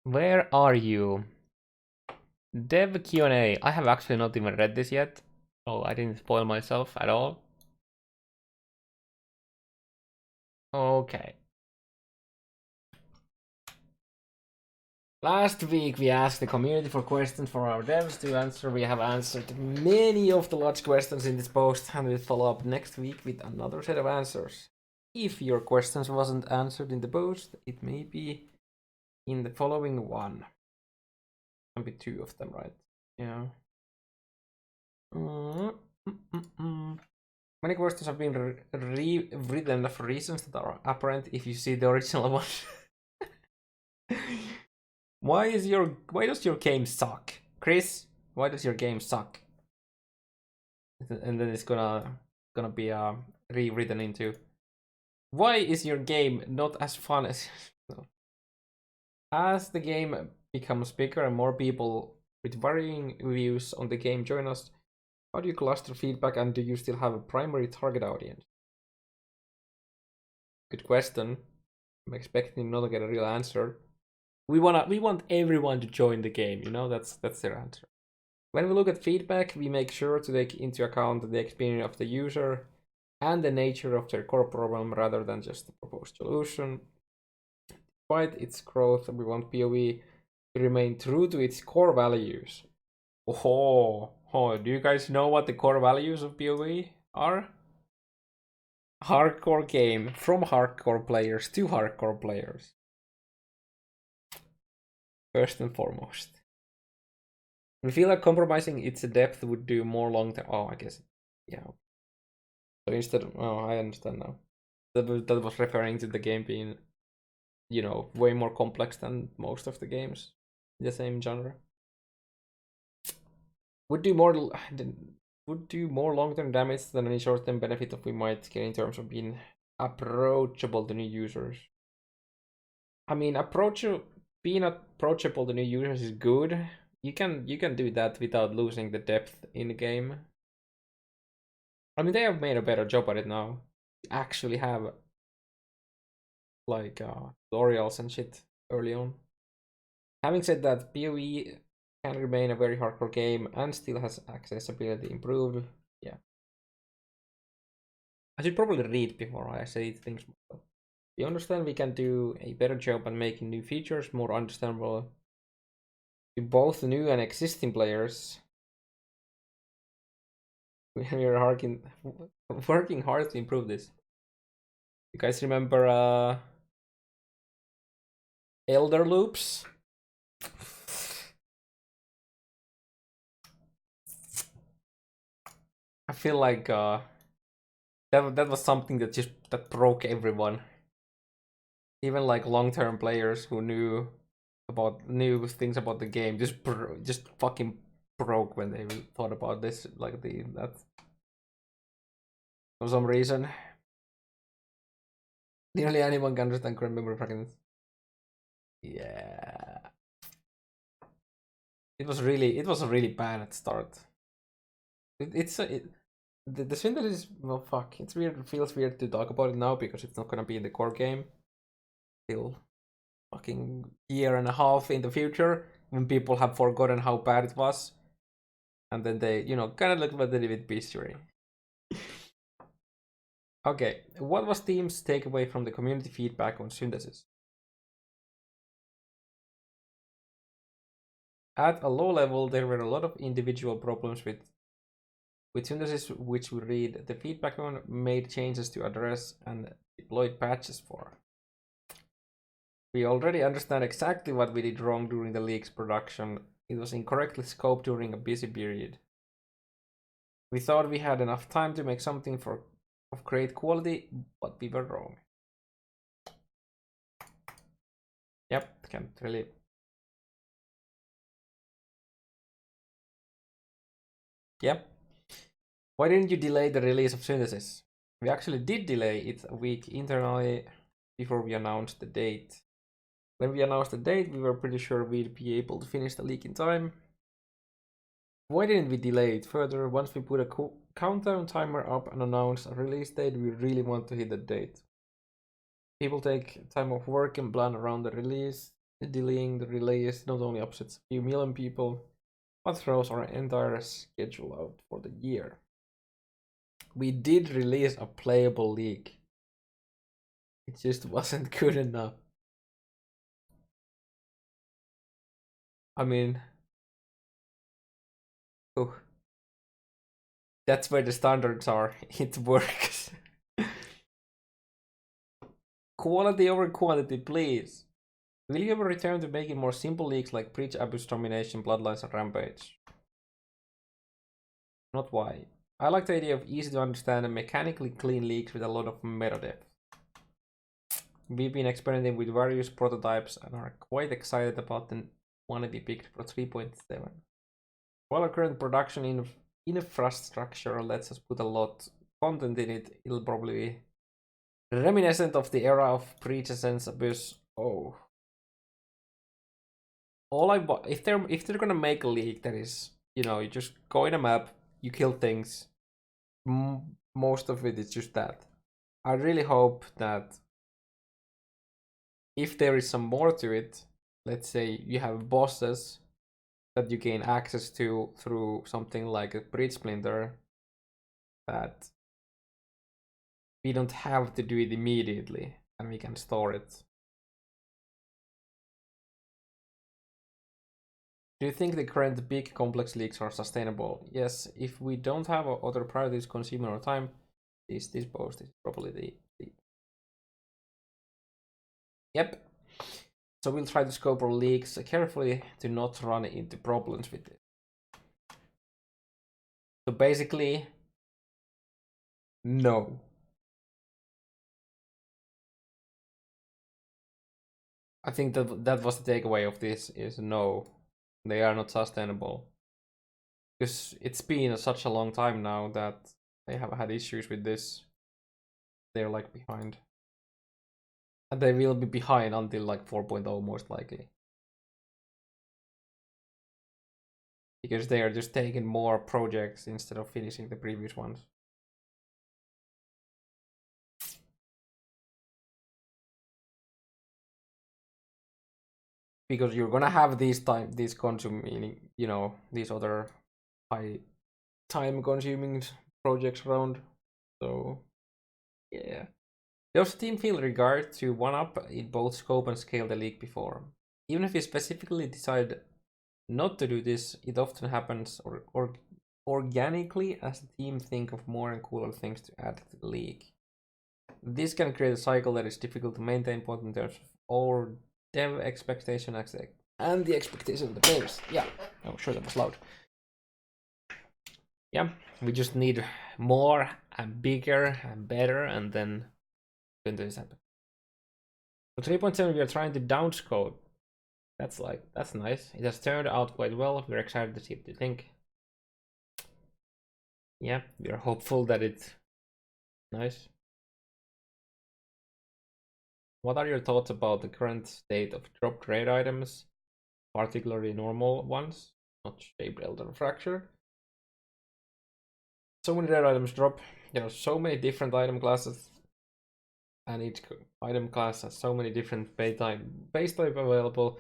Where are you? Dev Q&A. I have actually not even read this yet. Oh, I didn't spoil myself at all. Okay. Last week we asked the community for questions for our devs to answer. We have answered many of the large questions in this post and we'll follow up next week with another set of answers. If your questions wasn't answered in the post, it may be in the following one. Can be two of them, right? Yeah. Many questions have been rewritten for reasons that are apparent if you see the original one. Why does your game suck? Chris, why does your game suck? And then it's gonna be rewritten into why is your game not as fun as no. As the game becomes bigger and more people with varying views on the game join us, how do you cluster feedback and do you still have a primary target audience? Good question. I'm expecting not to get a real answer. We want everyone to join the game, you know, that's their answer. When we look at feedback, we make sure to take into account the experience of the user and the nature of their core problem rather than just the proposed solution. Despite its growth, we want POE to remain true to its core values. Oh, do you guys know what the core values of POE are? Hardcore game from hardcore players to hardcore players. First and foremost. We feel like compromising its depth would do more long term. Oh, I guess. Yeah. So instead of. Oh, I understand now. That was referring to the game being, you know, way more complex than most of the games in the same genre. Would do more long-term damage than any short-term benefit that we might get in terms of being approachable to new users. I mean, being approachable to new users is good. You can do that without losing the depth in the game. I mean, they have made a better job at it now. They actually have like tutorials and shit early on. Having said that, PoE can remain a very hardcore game and still has accessibility improved. Yeah. I should probably read before I say things. We understand we can do a better job at making new features more understandable to both new and existing players. We are working hard to improve this. You guys remember Elder Loops? I feel like that was something that broke everyone. Even like long-term players who knew things about the game just fucking broke when they thought about this, like that for some reason. Nearly anyone can understand current memory fragments. Yeah, it was really bad at start. The synthesis, well, fuck, it's weird. It feels weird to talk about it now because it's not gonna be in the core game till fucking year and a half in the future when people have forgotten how bad it was, and then they, you know, kind of look what they did with Beastery. Okay, what was team's takeaway from the community feedback on synthesis? At a low level, there were a lot of individual problems with synthesis, which we read the feedback on, made changes to address, and deployed patches for. We already understand exactly what we did wrong during the league's production. It was incorrectly scoped during a busy period. We thought we had enough time to make something of great quality, but we were wrong. Yep, can't really. Yep. Why didn't you delay the release of Synthesis? We actually did delay it a week internally before we announced the date. When we announced the date, we were pretty sure we'd be able to finish the leak in time. Why didn't we delay it further? Once we put a countdown timer up and announced a release date, we really want to hit the date. People take time off work and plan around the release. delaying the release not only upsets a few million people, but throws our entire schedule out for the year. We did release a playable league. It just wasn't good enough. I mean, oh, that's where the standards are. It works. Quality over quantity, please. Will you ever return to making more simple leagues like Breach, Abuse, Domination, Bloodlines, and Rampage? Not why. I like the idea of easy to understand and mechanically clean leagues with a lot of meta depth. We've been experimenting with various prototypes and are quite excited about the one to be picked for 3.7. While our current production infrastructure lets us put a lot of content in it, it'll probably be reminiscent of the era of Breach, Sense, Abuse. Oh. If they're gonna make a league that is, you know, you just go in a map, you kill things. Most of it is just that. I really hope that if there is some more to it, let's say you have bosses that you gain access to through something like a Breach Splinter, that we don't have to do it immediately and we can store it. Do you think the current big complex leagues are sustainable? Yes, if we don't have other priorities consuming our time, this post is probably the... Yep. So we'll try to scope our leagues carefully to not run into problems with it. So basically, no. I think that was the takeaway of this, is no, they are not sustainable. Because it's been such a long time now that they have had issues with this. They're like behind. And they will be behind until like 4.0 most likely. Because they are just taking more projects instead of finishing the previous ones. Because you're gonna have these consuming, you know, these other high time consuming projects around. So yeah. Does the team feel regard to one up in both scope and scale the league before? Even if you specifically decide not to do this, it often happens or organically as the team think of more and cooler things to add to the league. This can create a cycle that is difficult to maintain both in terms of our dev expectation and the expectation of the players. Yeah, oh sure, that was loud. Yeah, we just need more and bigger and better, and then this happen. So 3.7 we are trying to downscode. That's nice. It has turned out quite well. We're excited to see what you think. Yeah, we are hopeful that it's nice. What are your thoughts about the current state of dropped raid items, particularly normal ones, not shaped elder fracture? So many raid items drop. There are so many different item classes, and each item class has so many different base type available.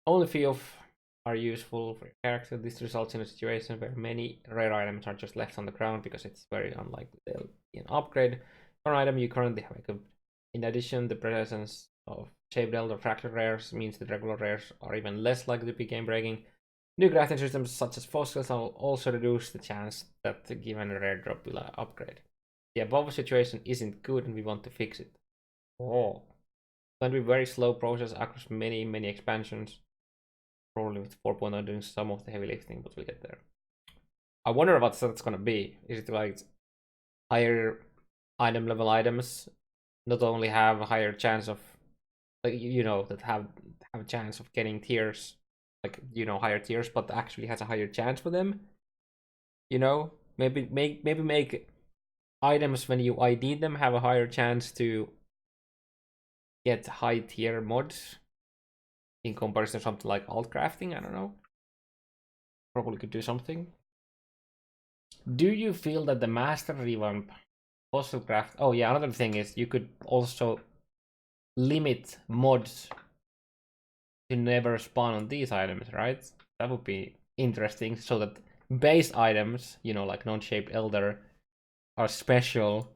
Only few of are useful for your character. This results in a situation where many rare items are just left on the ground because it's very unlikely they'll be an upgrade for an item you currently have equipped. In addition, the presence of shaped elder fracture rares means that regular rares are even less likely to be game breaking. New crafting systems such as fossils will also reduce the chance that the given rare drop will upgrade. The above situation isn't good and we want to fix it. Oh. It's going to be a very slow process across many expansions. Probably with 4.0 doing some of the heavy lifting, but we'll get there. I wonder what that's gonna be. Is it like higher item level items not only have a higher chance of, like, you know, that have a chance of getting tiers, like, you know, higher tiers, but actually has a higher chance for them? You know, maybe make items when you ID them have a higher chance to get high tier mods in comparison to something like alt crafting. I don't know. Probably could do something. Do you feel that the master revamp fossil craft? Oh yeah, another thing is you could also limit mods to never spawn on these items, right? That would be interesting, so that base items, you know, like non-shaped elder, are special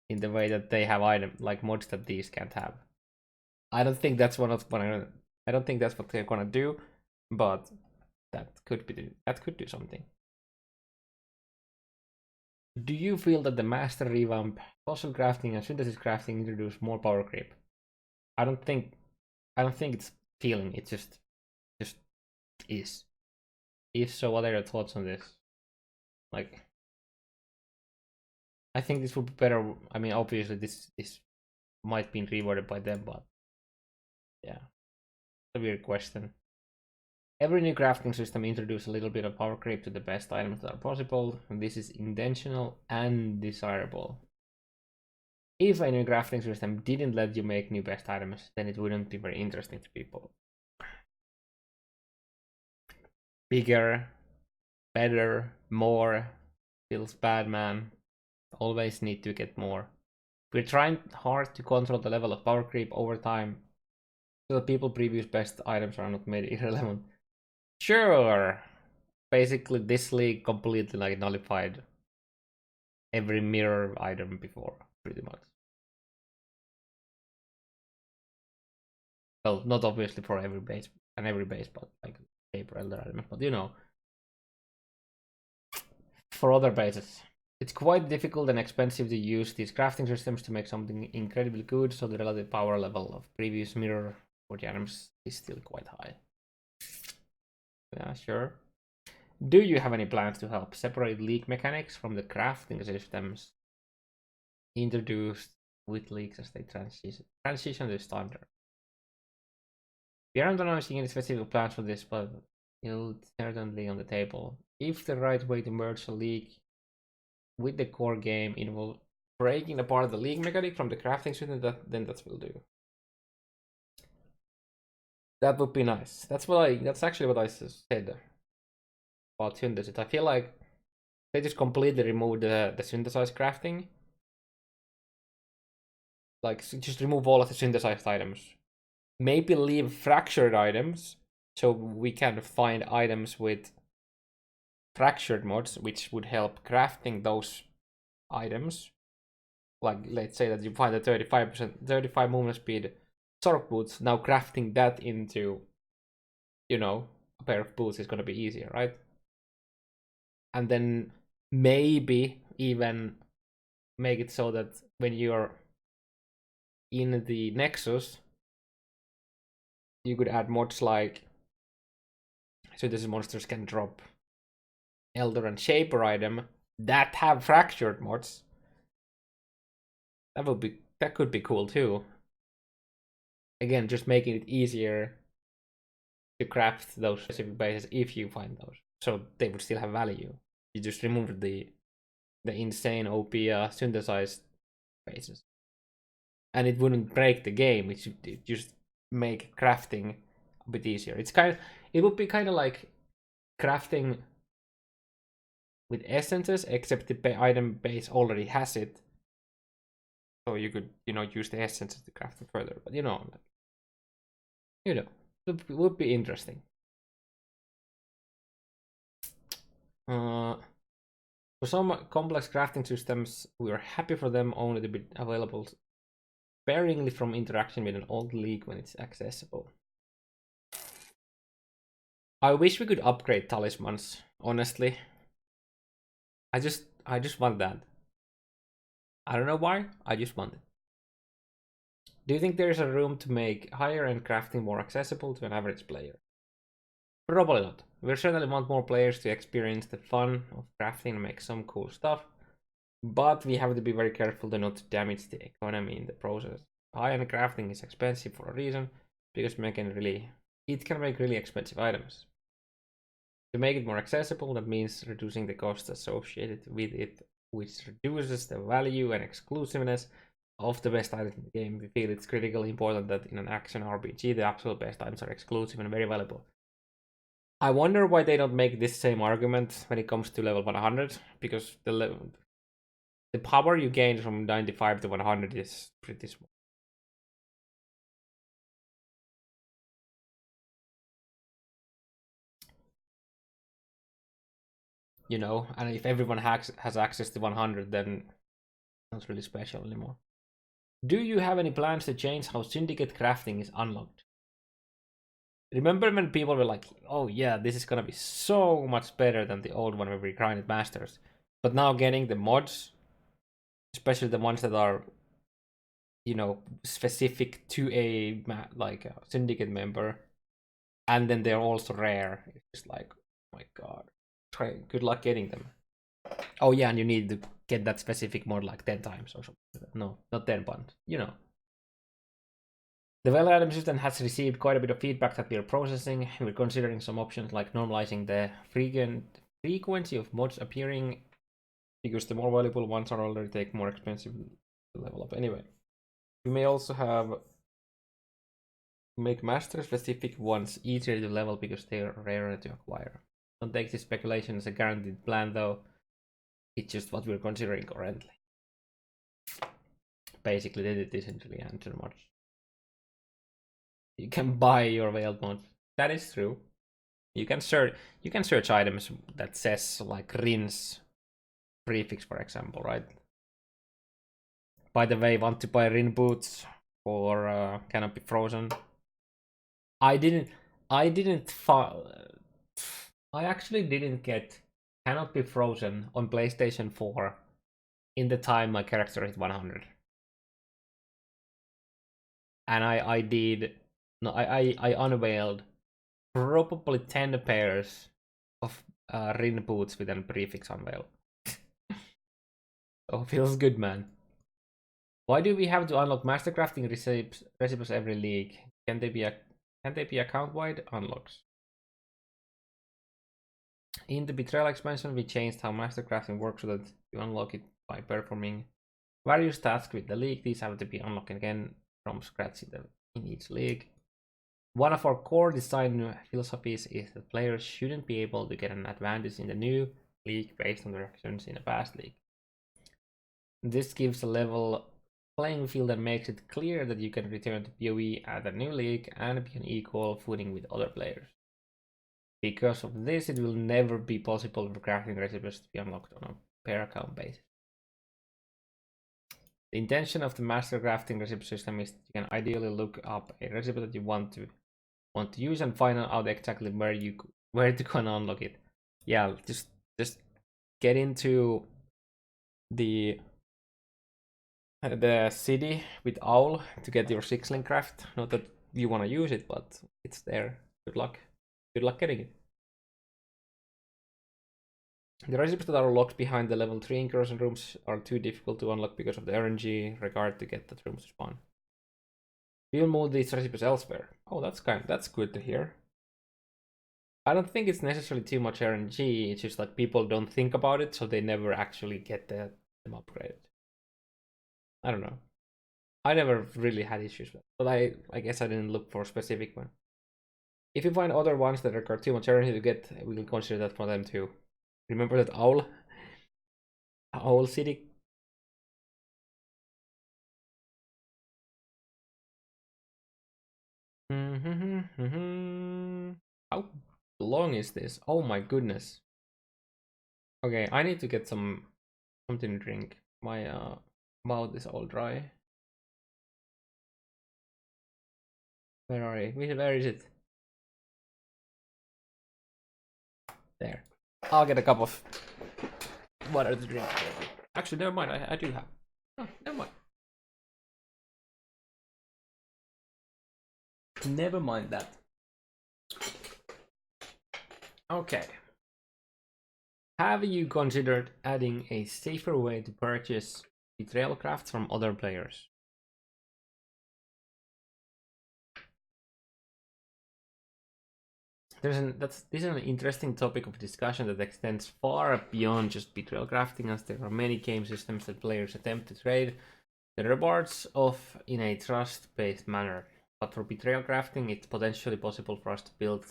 in the way that they have item like mods that these can't have. I don't think that's what I don't think that's what they're gonna do, but that could do something. Do you feel that the master revamp, fossil crafting and synthesis crafting introduce more power creep? I don't think it's feeling, it just is. If so, what are your thoughts on this? Like, I think this would be better. I mean, obviously this might be rewarded by them, but yeah, it's a weird question. Every new crafting system introduces a little bit of power creep to the best items that are possible, and this is intentional and desirable. If a new crafting system didn't let you make new best items, then it wouldn't be very interesting to people. Bigger, better, more, feels bad, man. Always need to get more. We're trying hard to control the level of power creep over time, so that people previous best items are not made irrelevant. Sure. Basically, this league completely like nullified every mirror item before, pretty much. Well, not obviously for every base but like paper elder items, but you know, for other bases. It's quite difficult and expensive to use these crafting systems to make something incredibly good, so the relative power level of previous mirror for the items is still quite high. Yeah, sure. Do you have any plans to help separate league mechanics from the crafting systems introduced with leagues as they transition to standard? We aren't announcing any specific plans for this, but it's certainly on the table. If the right way to merge a league with the core game involves breaking apart the league mechanic from the crafting system, then that will do. That would be nice. That's actually what I said about synthesis. I feel like they just completely removed the synthesized crafting. Like, just remove all of the synthesized items. Maybe leave fractured items, so we can find items with fractured mods, which would help crafting those items. Like, let's say that you find a 35 movement speed Zork boots. Now crafting that into, you know, a pair of boots is gonna be easier, right? And then maybe even make it so that when you're in the Nexus, you could add mods like, so these monsters can drop Elder and Shaper item that have fractured mods. That could be cool too. Again, just making it easier to craft those specific bases if you find those, so they would still have value. You just remove the insane OP synthesized bases, and it wouldn't break the game. It just make crafting a bit easier. It would be kind of like crafting with essences, except the item base already has it, so you could, you know, use the essences to craft it further. But it would be interesting. For some complex crafting systems, we are happy for them only to be available sparingly from interaction with an old league when it's accessible. I wish we could upgrade talismans, honestly. I just want that. I don't know why, I just want it. Do you think there is a room to make higher end crafting more accessible to an average player? Probably not. We certainly want more players to experience the fun of crafting and make some cool stuff, but we have to be very careful to not damage the economy in the process. High-end crafting is expensive for a reason, because it can make really expensive items. To make it more accessible, that means reducing the costs associated with it, which reduces the value and exclusiveness of the best items in the game. We feel it's critically important that in an action RPG, the absolute best items are exclusive and very valuable. I wonder why they don't make this same argument when it comes to level 100, because the power you gain from 95 to 100 is pretty small. you know, and if everyone has access to 100, then it's not really special anymore. Do you have any plans to change how syndicate crafting is unlocked? Remember when people were like, oh yeah, this is gonna be so much better than the old one where we grinded masters. But now getting the mods, especially the ones that are, you know, specific to a syndicate member, and then they're also rare. It's just like, oh my god, good luck getting them. Oh yeah, and you need to get that specific mod like 10 times or something. No, not 10, but you know. The well item system has received quite a bit of feedback that we are processing. We're considering some options like normalizing the frequency of mods appearing, because the more valuable ones are already take more expensive to level up anyway. We may also make master specific ones easier to level because they are rarer to acquire. Don't take this speculation as a guaranteed plan though. It's just what we're considering currently. Basically, they didn't really answer much. You can buy your veiled mods. That is true. You can search items that says like rinse prefix, for example, right? By the way, want to buy rin boots or cannot be frozen? I actually didn't get cannot be frozen on PlayStation 4 in the time my character hit 100. And I unveiled probably 10 pairs of rin boots with a prefix unveil. Oh, feels good, man. Why do we have to unlock master crafting recipes every league? Can they be account-wide unlocks? In the Betrayal expansion, we changed how master crafting works so that you unlock it by performing various tasks with the league. These have to be unlocked again from scratch in each league. One of our core design philosophies is that players shouldn't be able to get an advantage in the new league based on their actions in a past league. This gives a level playing field and makes it clear that you can return to PoE at a new league and be on equal footing with other players. Because of this, it will never be possible for crafting recipes to be unlocked on a per account basis. The intention of the master crafting recipe system is that you can ideally look up a recipe that you want to use and find out exactly where to go and unlock it. Yeah, just get into the city with Owl to get your 6-link craft. Not that you want to use it, but it's there. Good luck. Good luck getting it. The recipes that are locked behind the level 3 incursion rooms are too difficult to unlock because of the RNG required to get the rooms to spawn. We'll move these recipes elsewhere. Oh, that's good to hear. I don't think it's necessarily too much RNG, it's just like people don't think about it, so they never actually get them upgraded. I don't know. I never really had issues with it, but I guess I didn't look for a specific one. If you find other ones that require too much RNG to get, we'll consider that for them too. Remember that Owl City? How long is this? Oh my goodness. Okay, I need to get something to drink. My mouth is all dry. Where are you? Where is it? There. I'll get a cup of water to drink. Actually, never mind. I do have. Oh, never mind. Never mind that. Okay. Have you considered adding a safer way to purchase betrayal crafts from other players? This is an interesting topic of discussion that extends far beyond just betrayal crafting, as there are many game systems that players attempt to trade the rewards of in a trust-based manner. But for betrayal crafting, it's potentially possible for us to build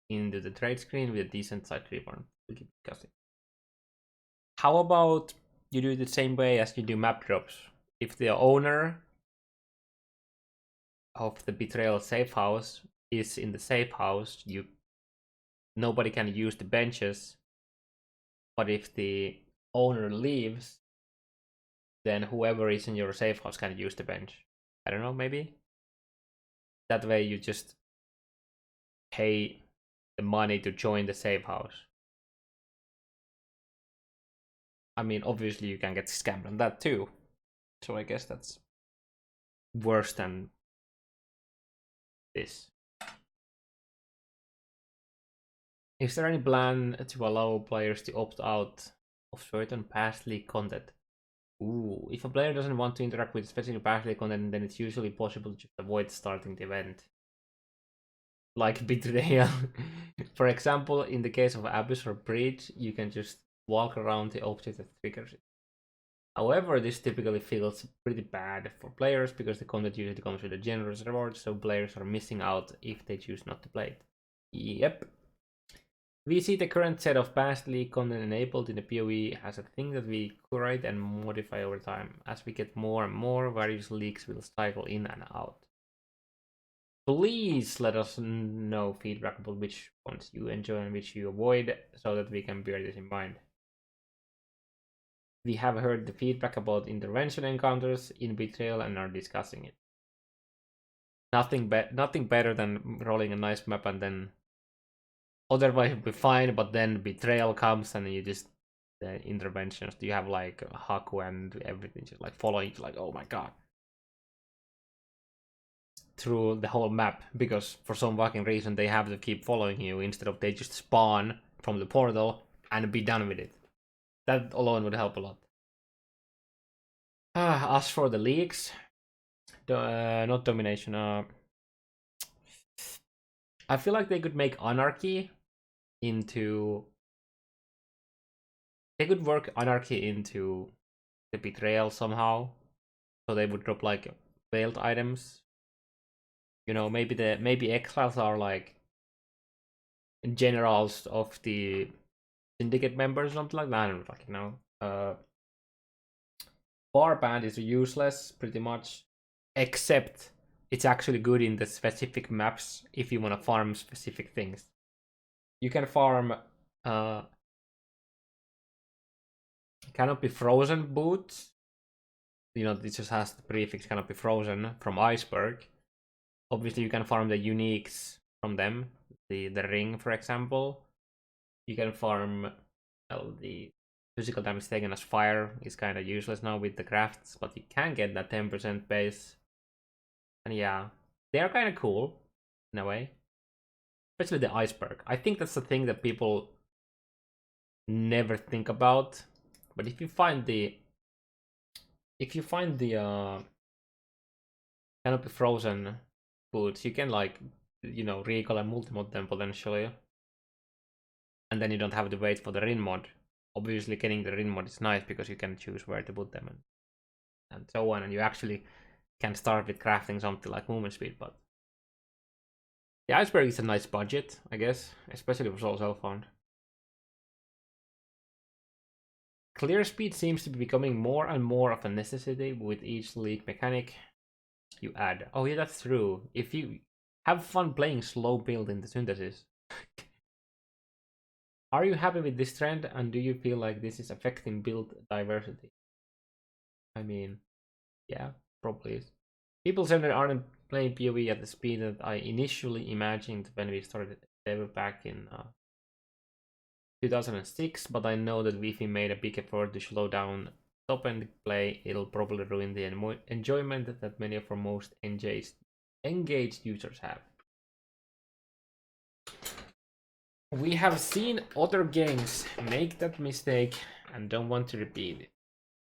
into the trade screen with a decent side reward. We'll keep discussing. How about you do it the same way as you do map drops? If the owner of the betrayal safe house is in the safe house, nobody can use the benches but if the owner leaves, then whoever is in your safe house can use the bench. I don't know, maybe? That way you just pay the money to join the safe house. I mean, obviously you can get scammed on that too. So I guess that's worse than this. Is there any plan to allow players to opt out of certain past league content? Ooh, if a player doesn't want to interact with specific past league content, then it's usually possible to just avoid starting the event. Like betrayal. For example, in the case of Abyss or Breach, you can just walk around the object that triggers it. However, this typically feels pretty bad for players because the content usually comes with a generous reward, so players are missing out if they choose not to play it. Yep. We see the current set of past league content enabled in the PoE as a thing that we curate and modify over time. As we get more and more, various leagues will cycle in and out. Please let us know feedback about which ones you enjoy and which you avoid, so that we can bear this in mind. We have heard the feedback about intervention encounters in Betrayal and are discussing it. Nothing better than rolling a nice map and then otherwise it'll be fine, but then Betrayal comes and you just the interventions. You have like Haku and everything just like following, like, oh my god, through the whole map, because for some fucking reason they have to keep following you instead of they just spawn from the portal and be done with it. That alone would help a lot. As for the leagues, not domination. I feel like they could make Anarchy into. They could work Anarchy into the Betrayal somehow, so they would drop like veiled items. You know, maybe Exiles are like generals of the syndicate members, something like that. I don't fucking know. Warband is useless pretty much, except it's actually good in the specific maps if you want to farm specific things. You can farm Cannot Be Frozen boots. You know, it just has the prefix Cannot Be Frozen from Iceberg. Obviously, you can farm the uniques from them. The ring, for example. You can farm the physical damage taken as fire is kind of useless now with the crafts, but you can get that 10% base. And yeah, they are kind of cool in a way. Especially the iceberg. I think that's the thing that people never think about. But if you find the Cannot Be Frozen boots, you can like, you know, recall and multi-mod them potentially. And then you don't have to wait for the Rin mod. Obviously getting the Rin mod is nice because you can choose where to put them and so on, and you actually can start with crafting something like movement speed, but the iceberg is a nice budget, I guess, especially for Soul Self-Found. Clear speed seems to be becoming more and more of a necessity with each league mechanic you add. Oh yeah, that's true. If you have fun playing slow build in the synthesis. Are you happy with this trend, and do you feel like this is affecting build diversity? I mean, yeah, probably is. People certainly aren't playing PoE at the speed that I initially imagined when we started ever back in 2006, but I know that Wi-Fi made a big effort to slow down top-end play. It'll probably ruin the enjoyment that many of our most engaged users have. We have seen other games make that mistake and don't want to repeat it.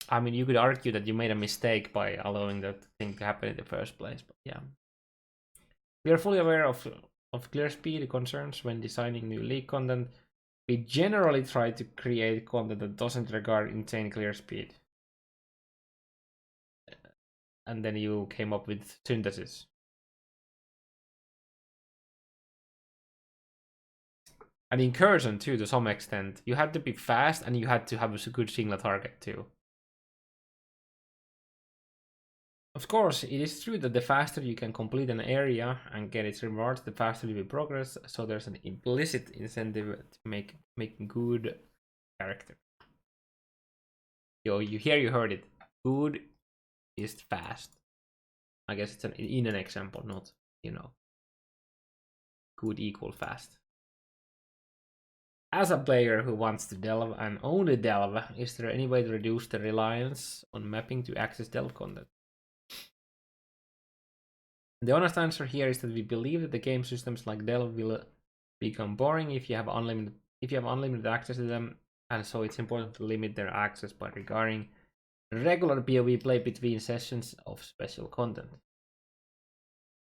I mean, you could argue that you made a mistake by allowing that thing to happen in the first place, but yeah. We are fully aware of clear speed concerns when designing new league content. We generally try to create content that doesn't regard insane clear speed. And then you came up with synthesis. And incursion too, to some extent. You had to be fast and you had to have a good single target too. Of course, it is true that the faster you can complete an area and get its rewards, the faster you will progress. So there's an implicit incentive to make good character. Yo, you heard it. Good is fast. I guess it's in an example, not, you know, good equal fast. As a player who wants to delve and only delve, is there any way to reduce the reliance on mapping to access delve content? The honest answer here is that we believe that the game systems like delve will become boring if you have unlimited access to them, and so it's important to limit their access by regarding regular PoE play between sessions of special content.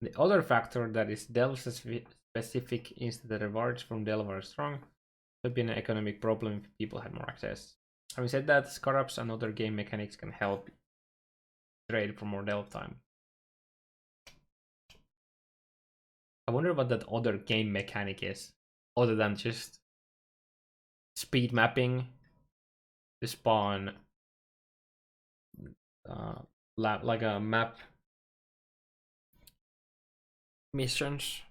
The other factor that is delve specific is that the rewards from delve are strong. It would be an economic problem if people had more access. Having said that, scarabs and other game mechanics can help trade for more delve time. I wonder what that other game mechanic is, other than just speed mapping to spawn like a map missions.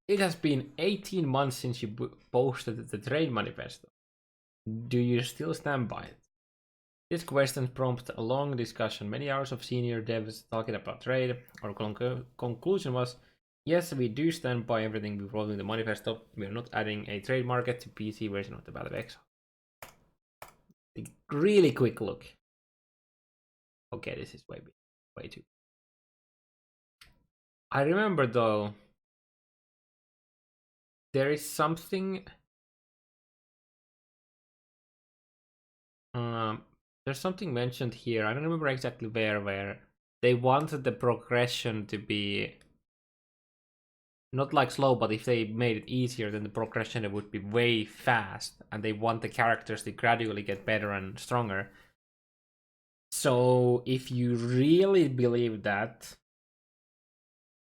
It has been 18 months since you posted the trade manifesto. Do you still stand by it? This question prompted a long discussion, many hours of senior devs talking about trade. Our conclusion was, yes, we do stand by everything we wrote in the manifesto. We are not adding a trade market to PC version of the Battle of Exile. A really quick look. Okay, this is way too. I remember though, there is something. There's something mentioned here. I don't remember exactly where they wanted the progression to be not like slow, but if they made it easier, then the progression it would be way fast, and they want the characters to gradually get better and stronger. So if you really believe that,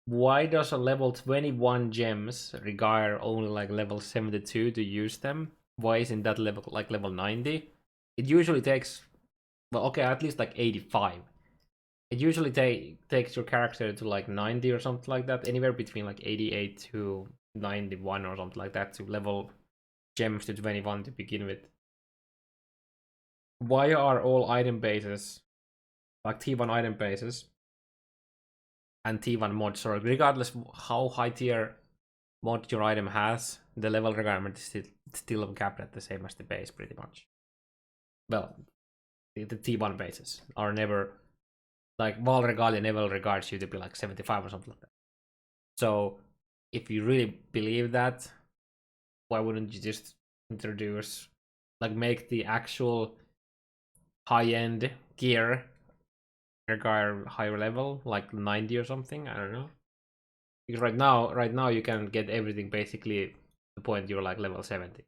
why does a level 21 gems require only like level 72 to use them? Why isn't that level like level 90? It usually takes, well, okay, at least like 85. It usually takes your character to like 90 or something like that, anywhere between like 88 to 91 or something like that to level gems to 21 to begin with. Why are all item bases, like T1 item bases and T1 mods, or regardless how high tier mod your item has, the level requirement is still capped at the same as the base pretty much. Well, the T1 bases are never, like Val Regalia never regards you to be like 75 or something like that. So if you really believe that, why wouldn't you just introduce, like make the actual high-end gear require higher level, like 90 or something? I don't know. Because right now you can get everything basically to the point you're like level 70.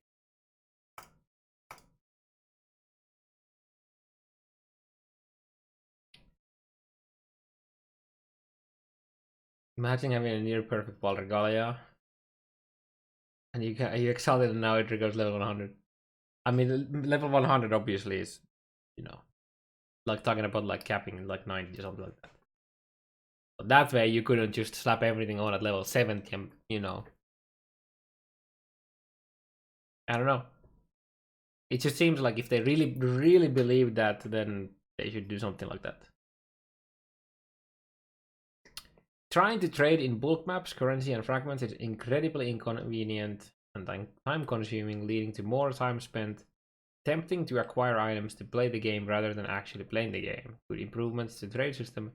Imagine having a near perfect Val Regalia, and you excel it, and now it triggers level 100. I mean, level 100 obviously is, you know, like talking about like capping like 90 or something like that. But that way you couldn't just slap everything on at level 70 and, you know. I don't know. It just seems like if they really believe that, then they should do something like that. Trying to trade in bulk maps, currency, and fragments is incredibly inconvenient and time consuming, leading to more time spent attempting to acquire items to play the game rather than actually playing the game. Could improvements to the trade system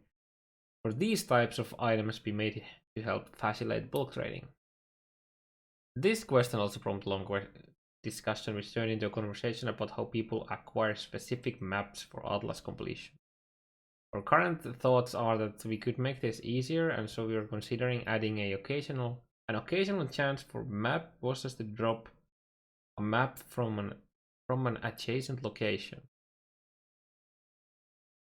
for these types of items be made to help facilitate bulk trading? This question also prompted long discussion, which turned into a conversation about how people acquire specific maps for Atlas completion. Our current thoughts are that we could make this easier, and so we are considering adding an occasional chance for map bosses to drop a map from an adjacent location.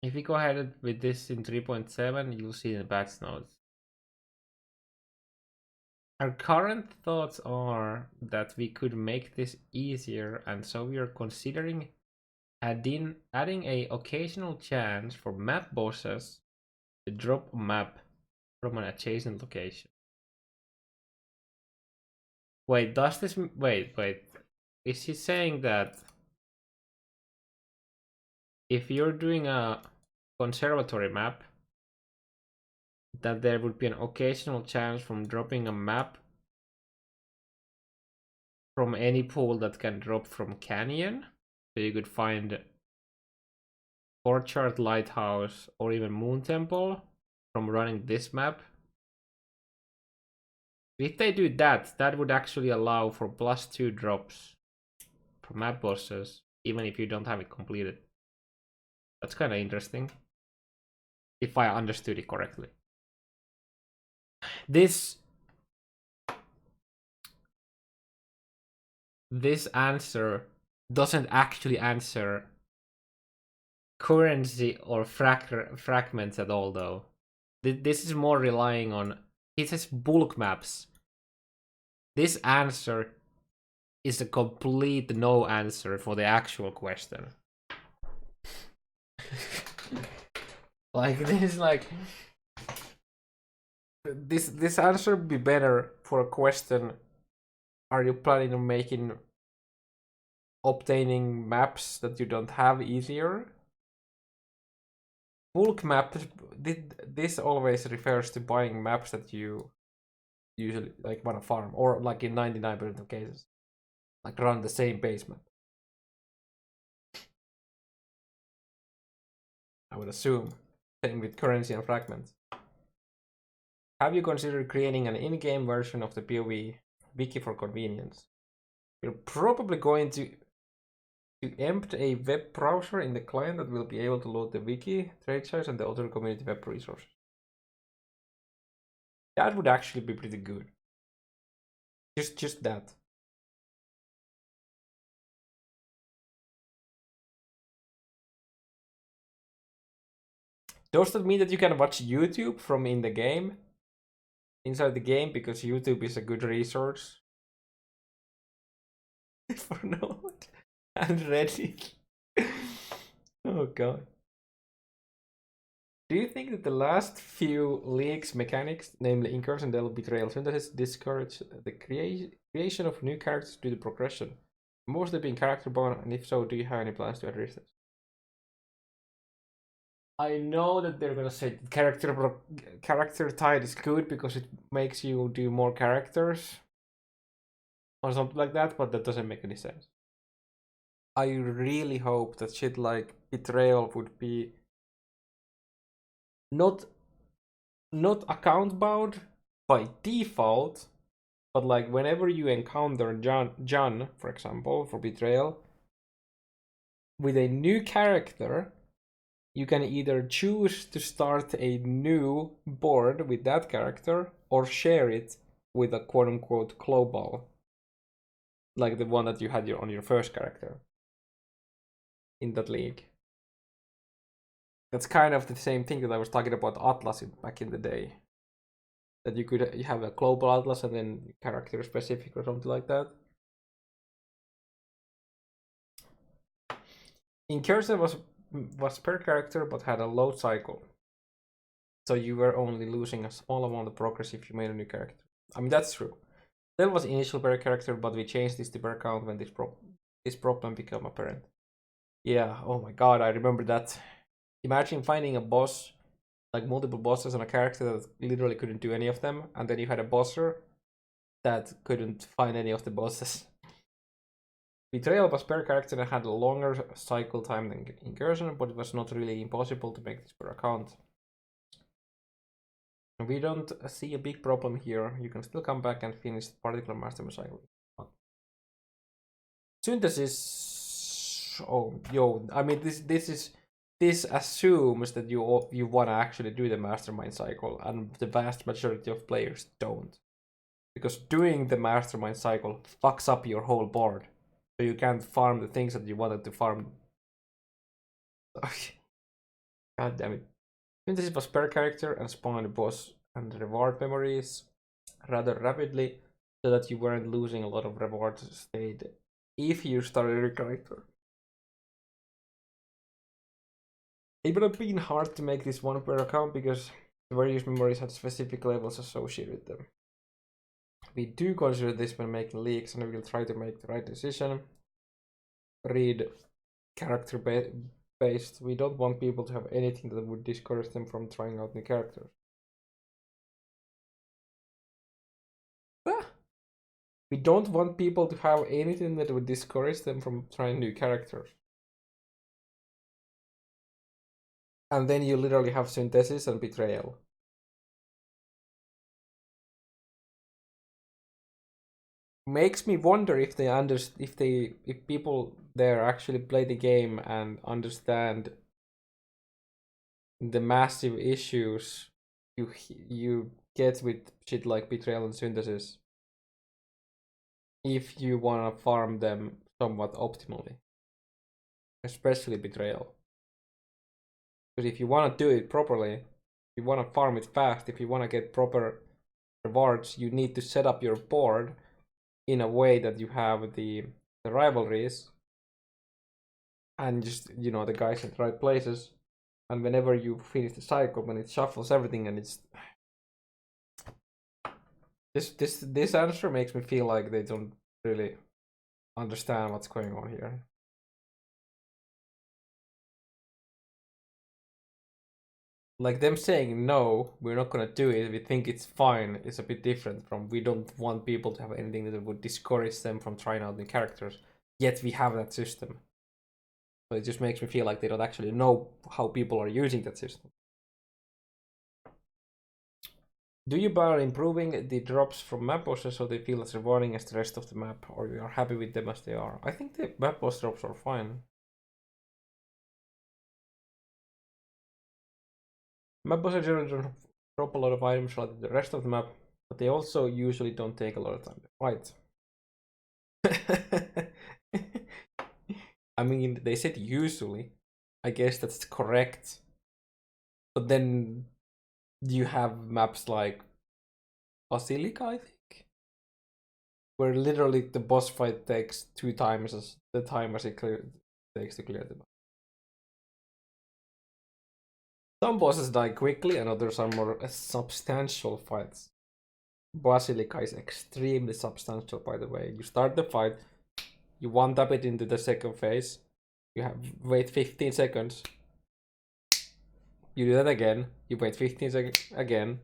If we go ahead with this in 3.7, you'll see in the patch notes. Our current thoughts are that we could make this easier, and so we are considering adding a occasional chance for map bosses to drop a map from an adjacent location. Wait, does this... Wait. Is he saying that if you're doing a conservatory map, that there would be an occasional chance from dropping a map from any pool that can drop from Canyon? So you could find Orchard Lighthouse or even Moon Temple from running this map. If they do that, that would actually allow for +2 drops from map bosses, even if you don't have it completed. That's kind of interesting, if I understood it correctly. This answer doesn't actually answer currency or fragments at all, though. This is more relying on... It says bulk maps. This answer is a complete no answer for the actual question. Like, this is like... This answer would be better for a question. Are you planning on obtaining maps that you don't have easier? Bulk maps, this always refers to buying maps that you usually like want to farm, or like in 99% of cases, like run the same basement. I would assume. Same with currency and fragments. Have you considered creating an in-game version of the POE wiki for convenience? You're probably going to empty a web browser in the client that will be able to load the wiki, trade sites, and the other community web resources. That would actually be pretty good. Just that. Does that mean that you can watch YouTube from in the game? Inside the game, because YouTube is a good resource. For Node and Reddit. Oh god. Do you think that the last few leaks mechanics, namely incursion, Delve, betrayal, synthesis, discourage the creation of new characters due to progression? Mostly being character bound, and if so, do you have any plans to address this? I know that they're gonna say character tide is good because it makes you do more characters or something like that, but that doesn't make any sense. I really hope that shit like betrayal would be not account bound by default, but like whenever you encounter John, for example, for betrayal, with a new character, you can either choose to start a new board with that character or share it with a quote-unquote global, like the one that you had on your first character in that league. That's kind of the same thing that I was talking about Atlas back in the day. That you could have a global Atlas and then character specific or something like that. Incursion was per character but had a load cycle. So you were only losing a small amount of progress if you made a new character. I mean, that's true. That was initial per character, but we changed this to per count when this problem became apparent. Yeah, oh my god, I remember that. Imagine finding a boss, like multiple bosses on a character that literally couldn't do any of them, and then you had a bosser that couldn't find any of the bosses. Betrayal was per character and had a longer cycle time than Incursion, but it was not really impossible to make this per account. We don't see a big problem here. You can still come back and finish the particular mastermind cycle. Synthesis. Oh, yo. I mean, this assumes that you want to actually do the mastermind cycle, and the vast majority of players don't, because doing the mastermind cycle fucks up your whole board, so you can't farm the things that you wanted to farm. God damn it. Synthesis was per character and spawned boss and reward memories rather rapidly, so that you weren't losing a lot of rewards stayed if you started a character. It would have been hard to make this one per account because the various memories had specific levels associated with them. We do consider this when making leaks, and we will try to make the right decision. Read character based. We don't want people to have anything that would discourage them from trying out new characters. We don't want people to have anything that would discourage them from trying new characters. And then you literally have synthesis and betrayal. Makes me wonder if if people there actually play the game and understand the massive issues you get with shit like betrayal and synthesis if you wanna farm them somewhat optimally, especially betrayal. But if you wanna do it properly, if you wanna farm it fast, if you wanna get proper rewards, you need to set up your board in a way that you have the rivalries and just, you know, the guys in the right places. And whenever you finish the cycle, when it shuffles everything, and it's this answer makes me feel like they don't really understand what's going on here. Like them saying no, we're not gonna do it, we think it's fine, is a bit different from we don't want people to have anything that would discourage them from trying out new characters, yet we have that system. So it just makes me feel like they don't actually know how people are using that system. Do you plan on improving the drops from map bosses so they feel as rewarding as the rest of the map, or you are happy with them as they are? I think the map boss drops are fine. Map bosses generally don't drop a lot of items like the rest of the map, but they also usually don't take a lot of time to fight. I mean, they said usually. I guess that's correct. But then you have maps like Basilica, I think, where literally the boss fight takes 2 times as the time as it takes to clear the map. Some bosses die quickly and others are more substantial fights. Basilica is extremely substantial, by the way. You start the fight, you one tap it into the second phase, you have wait 15 seconds, you do that again, you wait 15 seconds again.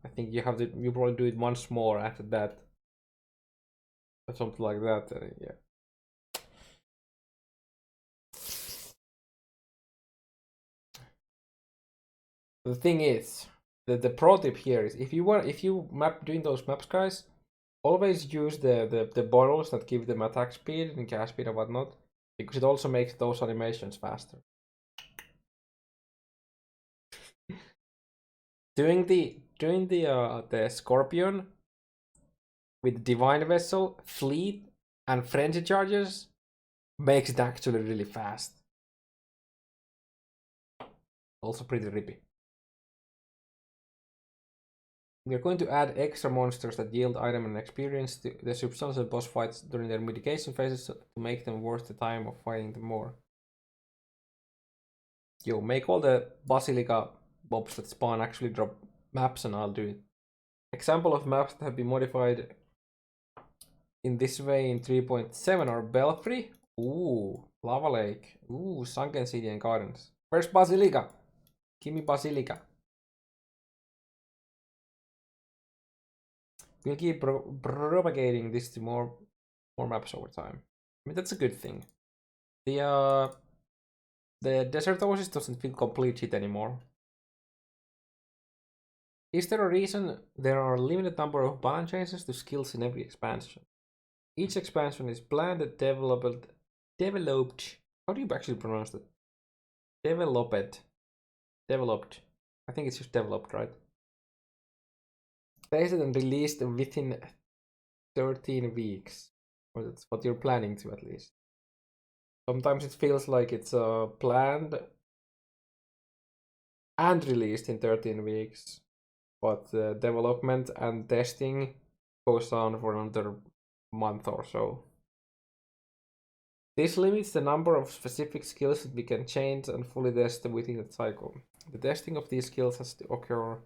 I think you probably do it once more after that, or something like that. Yeah. The thing is, the pro tip here is if you map doing those maps, guys, always use the bottles that give them attack speed and cast speed and whatnot, because it also makes those animations faster. Doing the Scorpion with Divine Vessel, Fleet, and Frenzy Charges makes it actually really fast. Also pretty rippy. We are going to add extra monsters that yield item and experience to the substantial boss fights during their mitigation phases to make them worth the time of fighting them more. Yo, make all the Basilica mobs that spawn actually drop maps and I'll do it. Example of maps that have been modified in this way in 3.7 are Belfry, ooh, Lava Lake, ooh, Sunken City and Gardens. Where's Basilica? Give me Basilica. We'll keep propagating this to more maps over time. I mean, that's a good thing. The Desert Oasis doesn't feel complete shit anymore. Is there a reason there are a limited number of balance changes to skills in every expansion? Each expansion is planned and developed. How do you actually pronounce it? Developed. I think it's just developed, right? Tested and released within 13 weeks. Or that's what you're planning to, at least. Sometimes it feels like it's planned and released in 13 weeks, but development and testing goes on for another month or so. This limits the number of specific skills that we can change and fully test within the cycle. The testing of these skills has to occur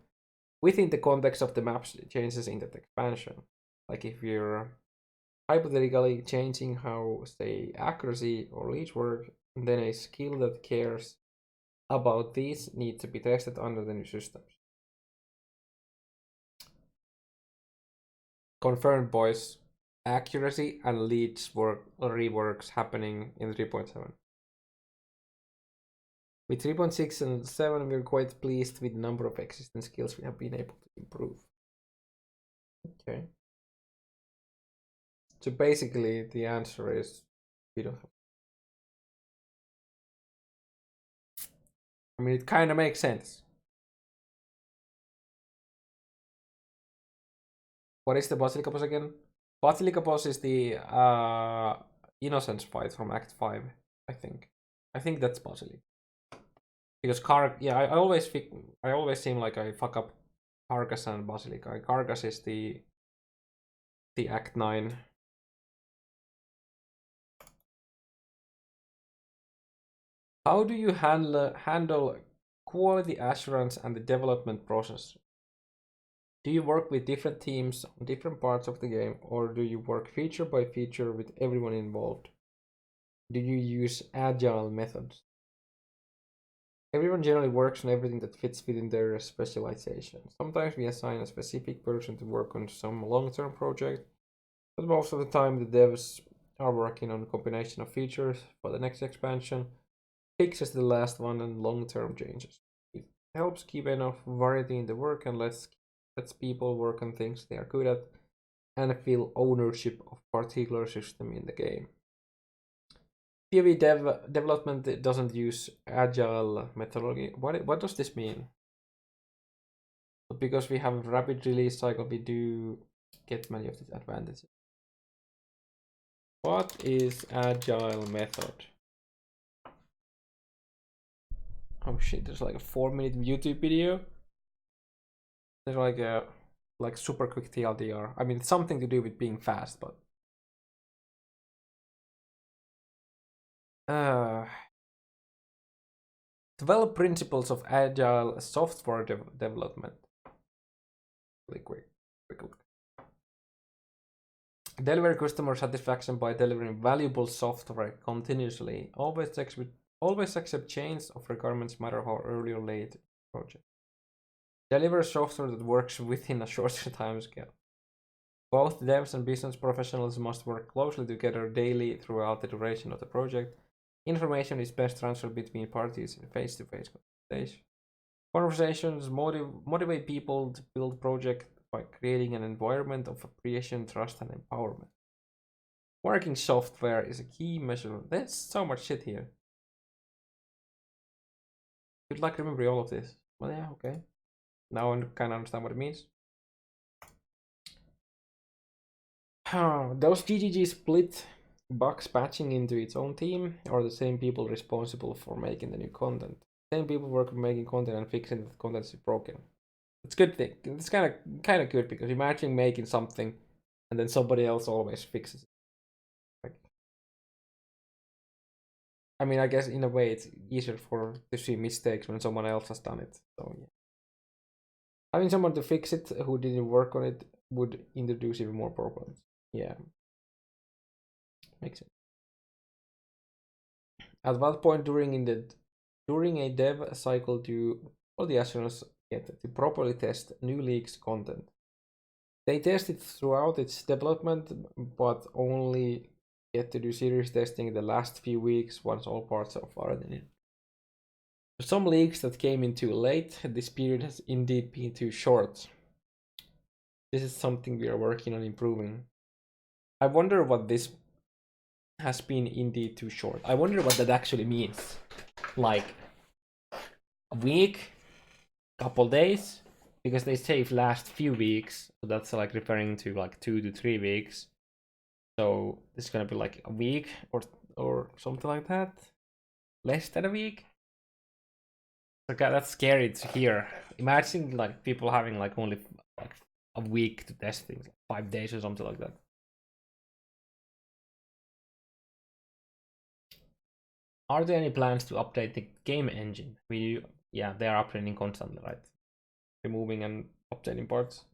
within the context of the map changes in that expansion. Like if you're hypothetically changing how, say, accuracy or leech work, then a skill that cares about these needs to be tested under the new systems. Confirmed, boys. Accuracy and leech work reworks happening in 3.7. With 3.6 and 7, we're quite pleased with the number of existing skills we have been able to improve. Okay. So basically, the answer is we don't have. I mean, it kind of makes sense. What is the Basilica boss again? Basilica boss is the innocence fight from Act 5, I think. I think that's Basilica. Because I always seem like I fuck up Kargas and Basilica. Kargas is the Act 9. How do you handle quality assurance and the development process? Do you work with different teams on different parts of the game, or do you work feature by feature with everyone involved? Do you use agile methods? Everyone generally works on everything that fits within their specialization. Sometimes we assign a specific person to work on some long-term project, but most of the time the devs are working on a combination of features for the next expansion, fixes the last one, and long-term changes. It helps keep enough variety in the work and lets people work on things they are good at and feel ownership of particular system in the game. POE development doesn't use agile methodology. What does this mean? Because we have a rapid release cycle, we do get many of these advantages. What is agile method? Oh shit, there's like a 4-minute YouTube video. There's like a super quick TLDR. I mean, it's something to do with being fast, but develop principles of agile software development. Really quick look. Deliver customer satisfaction by delivering valuable software continuously. Always accept change of requirements, matter how early or late the project. Deliver software that works within a shorter time scale. Both devs and business professionals must work closely together daily throughout the duration of the project. Information is best transferred between parties in face-to-face conversations. Motivate people to build projects by creating an environment of appreciation, trust, and empowerment. Working software is a key measure. There's so much shit here. Good luck remembering all of this. Well, yeah, okay. Now I kind of understand what it means. Those GGG split bugs patching into its own team, or the same people responsible for making the new content. Same people work on making content and fixing that content is broken. It's a good thing. It's kind of good, because imagine making something and then somebody else always fixes it. Like, I mean, I guess in a way it's easier to see mistakes when someone else has done it. So yeah, having someone to fix it who didn't work on it would introduce even more problems. Yeah, makes sense. At what point during a dev cycle do all the astronauts get to properly test new league's content? They test it throughout its development, but only get to do serious testing in the last few weeks once all parts are already in. For some leagues that came in too late, this period has indeed been too short. This is something we are working on improving. I wonder what this has been indeed too short. I wonder what that actually means. Like a week, couple days, because they say last few weeks, so that's like referring to like 2 to 3 weeks. So this is gonna be like a week or something like that. Less than a week. Okay, that's scary to hear. Imagine like people having like only like a week to test things, like 5 days or something like that. Are there any plans to update the game engine? Yeah, they are updating constantly, right? Removing and updating parts.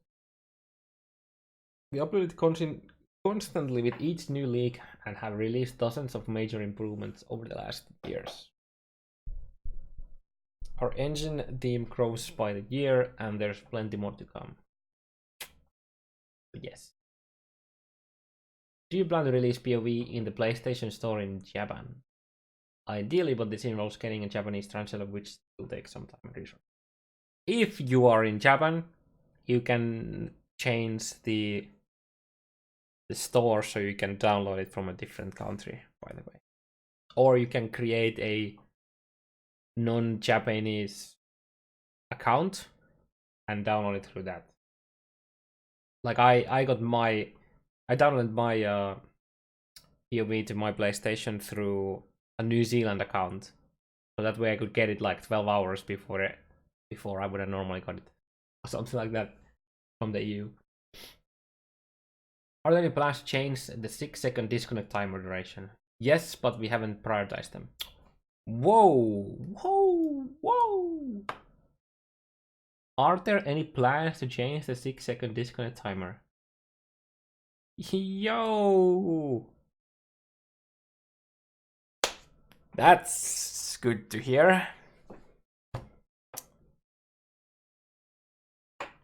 We upload it constantly with each new league and have released dozens of major improvements over the last years. Our engine team grows by the year and there's plenty more to come. Yes. Do you plan to release POE in the PlayStation Store in Japan? Ideally, but this involves getting a Japanese translator, which will take some time and resources. If you are in Japan, you can change the store so you can download it from a different country, by the way. Or you can create a non-Japanese account and download it through that. Like I downloaded my POE to my PlayStation through a New Zealand account, so that way I could get it like 12 hours before I would have normally got it, or something like that from the EU. Are there any plans to change the 6-second disconnect timer duration? Yes, but we haven't prioritized them. Whoa! Are there any plans to change the 6-second disconnect timer? Yo! That's good to hear.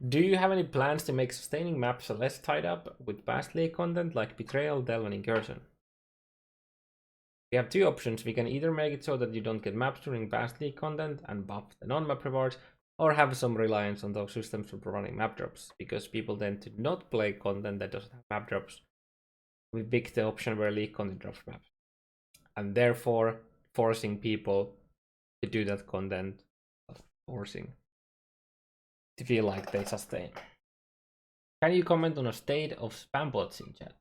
Do you have any plans to make sustaining maps less tied up with past league content like Betrayal, Delve, and Incursion? We have two options. We can either make it so that you don't get maps during past league content and buff the non-map rewards, or have some reliance on those systems for running map drops, because people tend to not play content that doesn't have map drops. We picked the option where league content drops maps, and therefore forcing people to do that content, forcing to feel like they sustain. Can you comment on a state of spam bots in chat?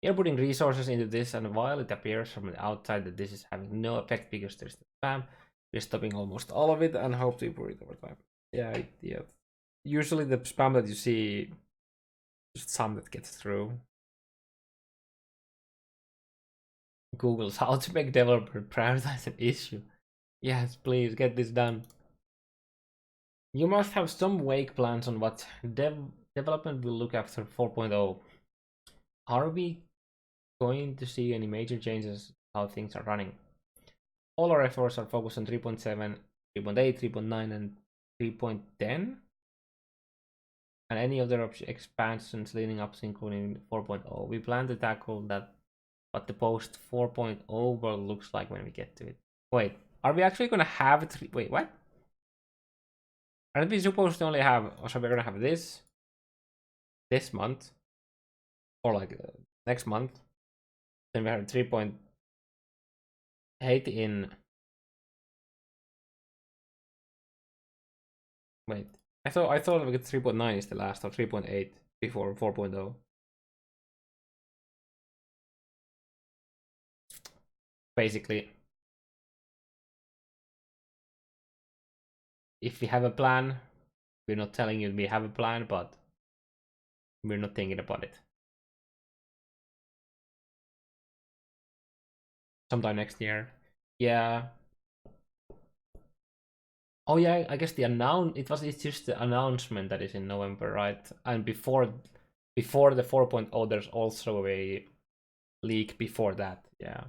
We are putting resources into this, and while it appears from the outside that this is having no effect because there's the spam, we're stopping almost all of it and hope to improve it over time. Yeah. Usually the spam that you see, just some that gets through. Google's how to make developer prioritize an issue. Yes, please get this done. You must have some vague plans on what development will look after 4.0. Are we going to see any major changes how things are running? All our efforts are focused on 3.7, 3.8, 3.9, and 3.10. And any other expansions leading up to including 4.0. We plan to tackle that, but the post 4.0 world looks like when we get to it. Wait, are we actually gonna have it? Wait, what? Aren't we supposed to only have, so we're gonna have this month, or like next month, then we have 3.8 in, wait, I thought we get 3.9 is the last, or 3.8 before 4.0. Basically, if we have a plan, we're not telling you we have a plan, but we're not thinking about it. Sometime next year. Yeah. Oh yeah, I guess it's just the announcement that is in November, right? And before the 4.0, there's also a leak before that. Yeah.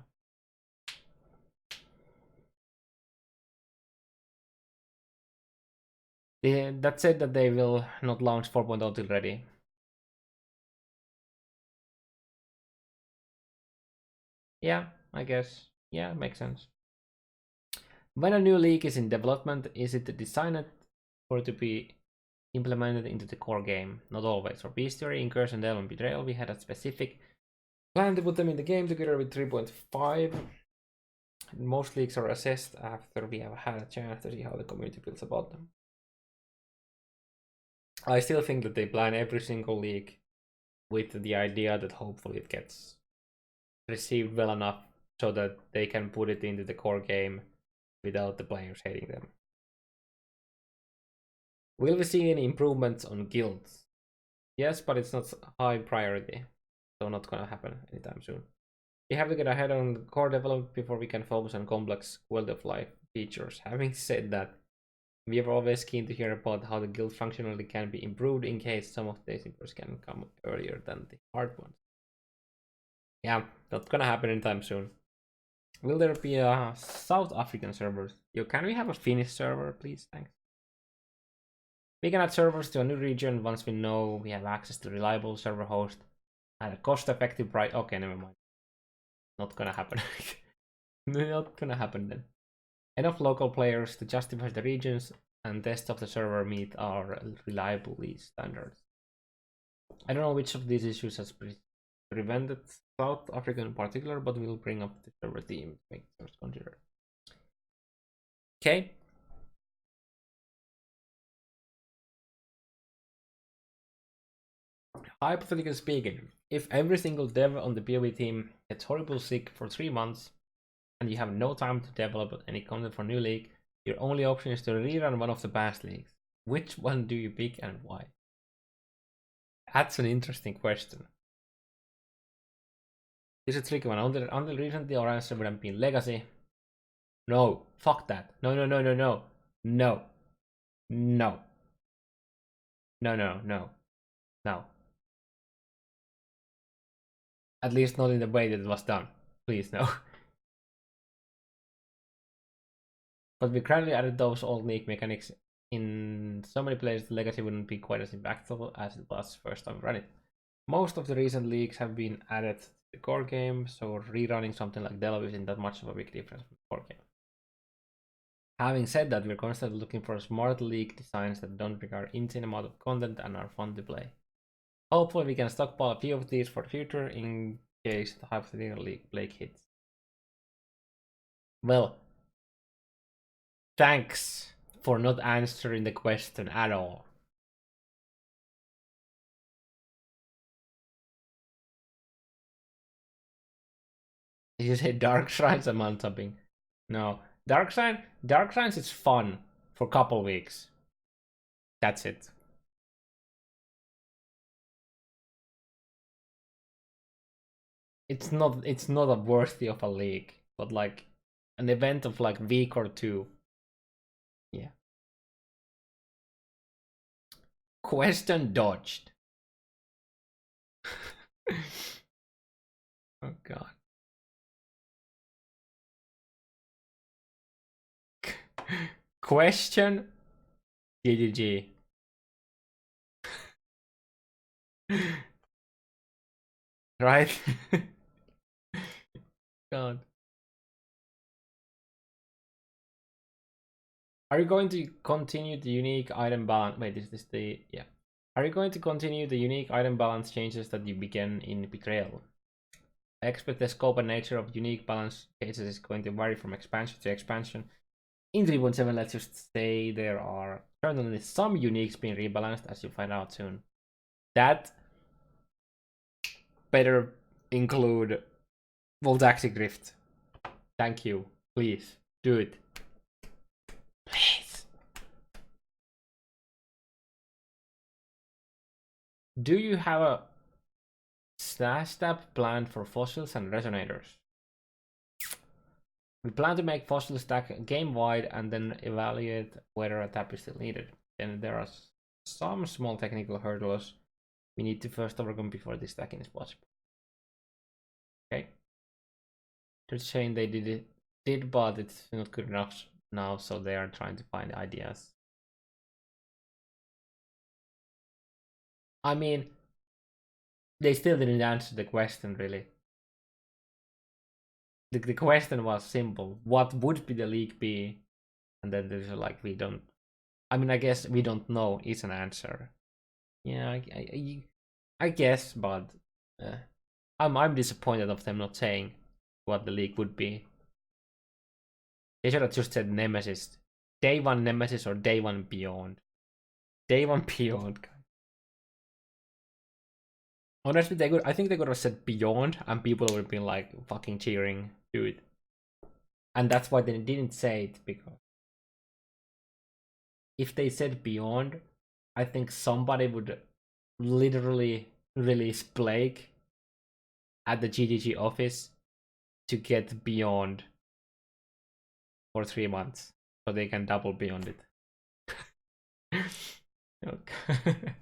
That said that they will not launch 4.0 till ready. Yeah, I guess. Yeah, makes sense. When a new league is in development, is it designed for it to be implemented into the core game? Not always. For Bestiary, Incursion, Delve, and Betrayal, we had a specific plan to put them in the game together with 3.5. Most leagues are assessed after we have had a chance to see how the community feels about them. I still think that they plan every single league with the idea that hopefully it gets received well enough so that they can put it into the core game without the players hating them. Will we see any improvements on guilds? Yes, but it's not high priority, so not gonna happen anytime soon. We have to get ahead on the core development before we can focus on complex quality of life features. Having said that, We are always keen to hear about how the guild functionality can be improved in case some of these improvements can come earlier than the hard ones. Yeah, that's gonna happen anytime soon. Will there be a South African server? Yo, can we have a Finnish server, please? Thanks. We can add servers to a new region once we know we have access to reliable server host at a cost-effective price. Okay, never mind. Not gonna happen. Not gonna happen then. Enough local players to justify the regions and test of the server meet our reliability standards. I don't know which of these issues has prevented South Africa in particular, but we'll bring up the server team to make first consider. Okay. Hypothetically speaking, if every single dev on the POE team gets horrible sick for 3 months and you have no time to develop any content for new league, your only option is to rerun one of the past leagues. Which one do you pick and why? That's an interesting question. This is a tricky one. Until recently, our answer would have been Legacy. No, fuck that. No, no, no, no, no. No. No. No, no, no. No. At least not in the way that it was done. Please, no. But we gradually added those old league mechanics in so many players, the Legacy wouldn't be quite as impactful as it was first time run it. Most of the recent leagues have been added to the core game, so rerunning something like Delve isn't that much of a big difference from the core game. Having said that, we're constantly looking for smart league designs that don't require insane amount of content and are fun to play. Hopefully we can stockpile a few of these for the future in case the hypothetical league Blake hits. Well, thanks for not answering the question at all. Did you say Dark Shrines? I'm untapping. No. Dark Shrines is fun for a couple weeks. That's it. It's not a worthy of a league, but like an event of like week or two. Yeah. Question dodged. Oh god. Question GGG. Right? God. Are you going to continue the unique item balance? Wait, is this the... Yeah. Are you going to continue the unique item balance changes that you began in Betrayal? I expect the scope and nature of unique balance cases is going to vary from expansion to expansion. In 3.7, let's just say there are certainly some uniques being rebalanced, as you'll find out soon. That better include Voltaxic Rift. Thank you. Please, do it. Please. Do you have a stash tab planned for fossils and resonators? We plan to make fossil stack game-wide and then evaluate whether a tab is still needed. Then there are some small technical hurdles we need to first overcome before this stacking is possible. Okay. They're saying they did, but it's not good enough now, so they are trying to find ideas. I mean, they still didn't answer the question, really. The question was simple. What would be the league be? And then there's like, we don't... I mean, I guess we don't know is an answer. Yeah, I guess, but I'm disappointed of them not saying what the league would be. They should have just said Nemesis. Day 1 Nemesis or Day 1 Beyond. Day 1 Beyond. Honestly, I think they could have said Beyond and people would have been like fucking cheering, dude. And that's why they didn't say it, because if they said Beyond, I think somebody would literally release Blake at the GGG office to get Beyond for 3 months, so they can double Beyond it. Okay.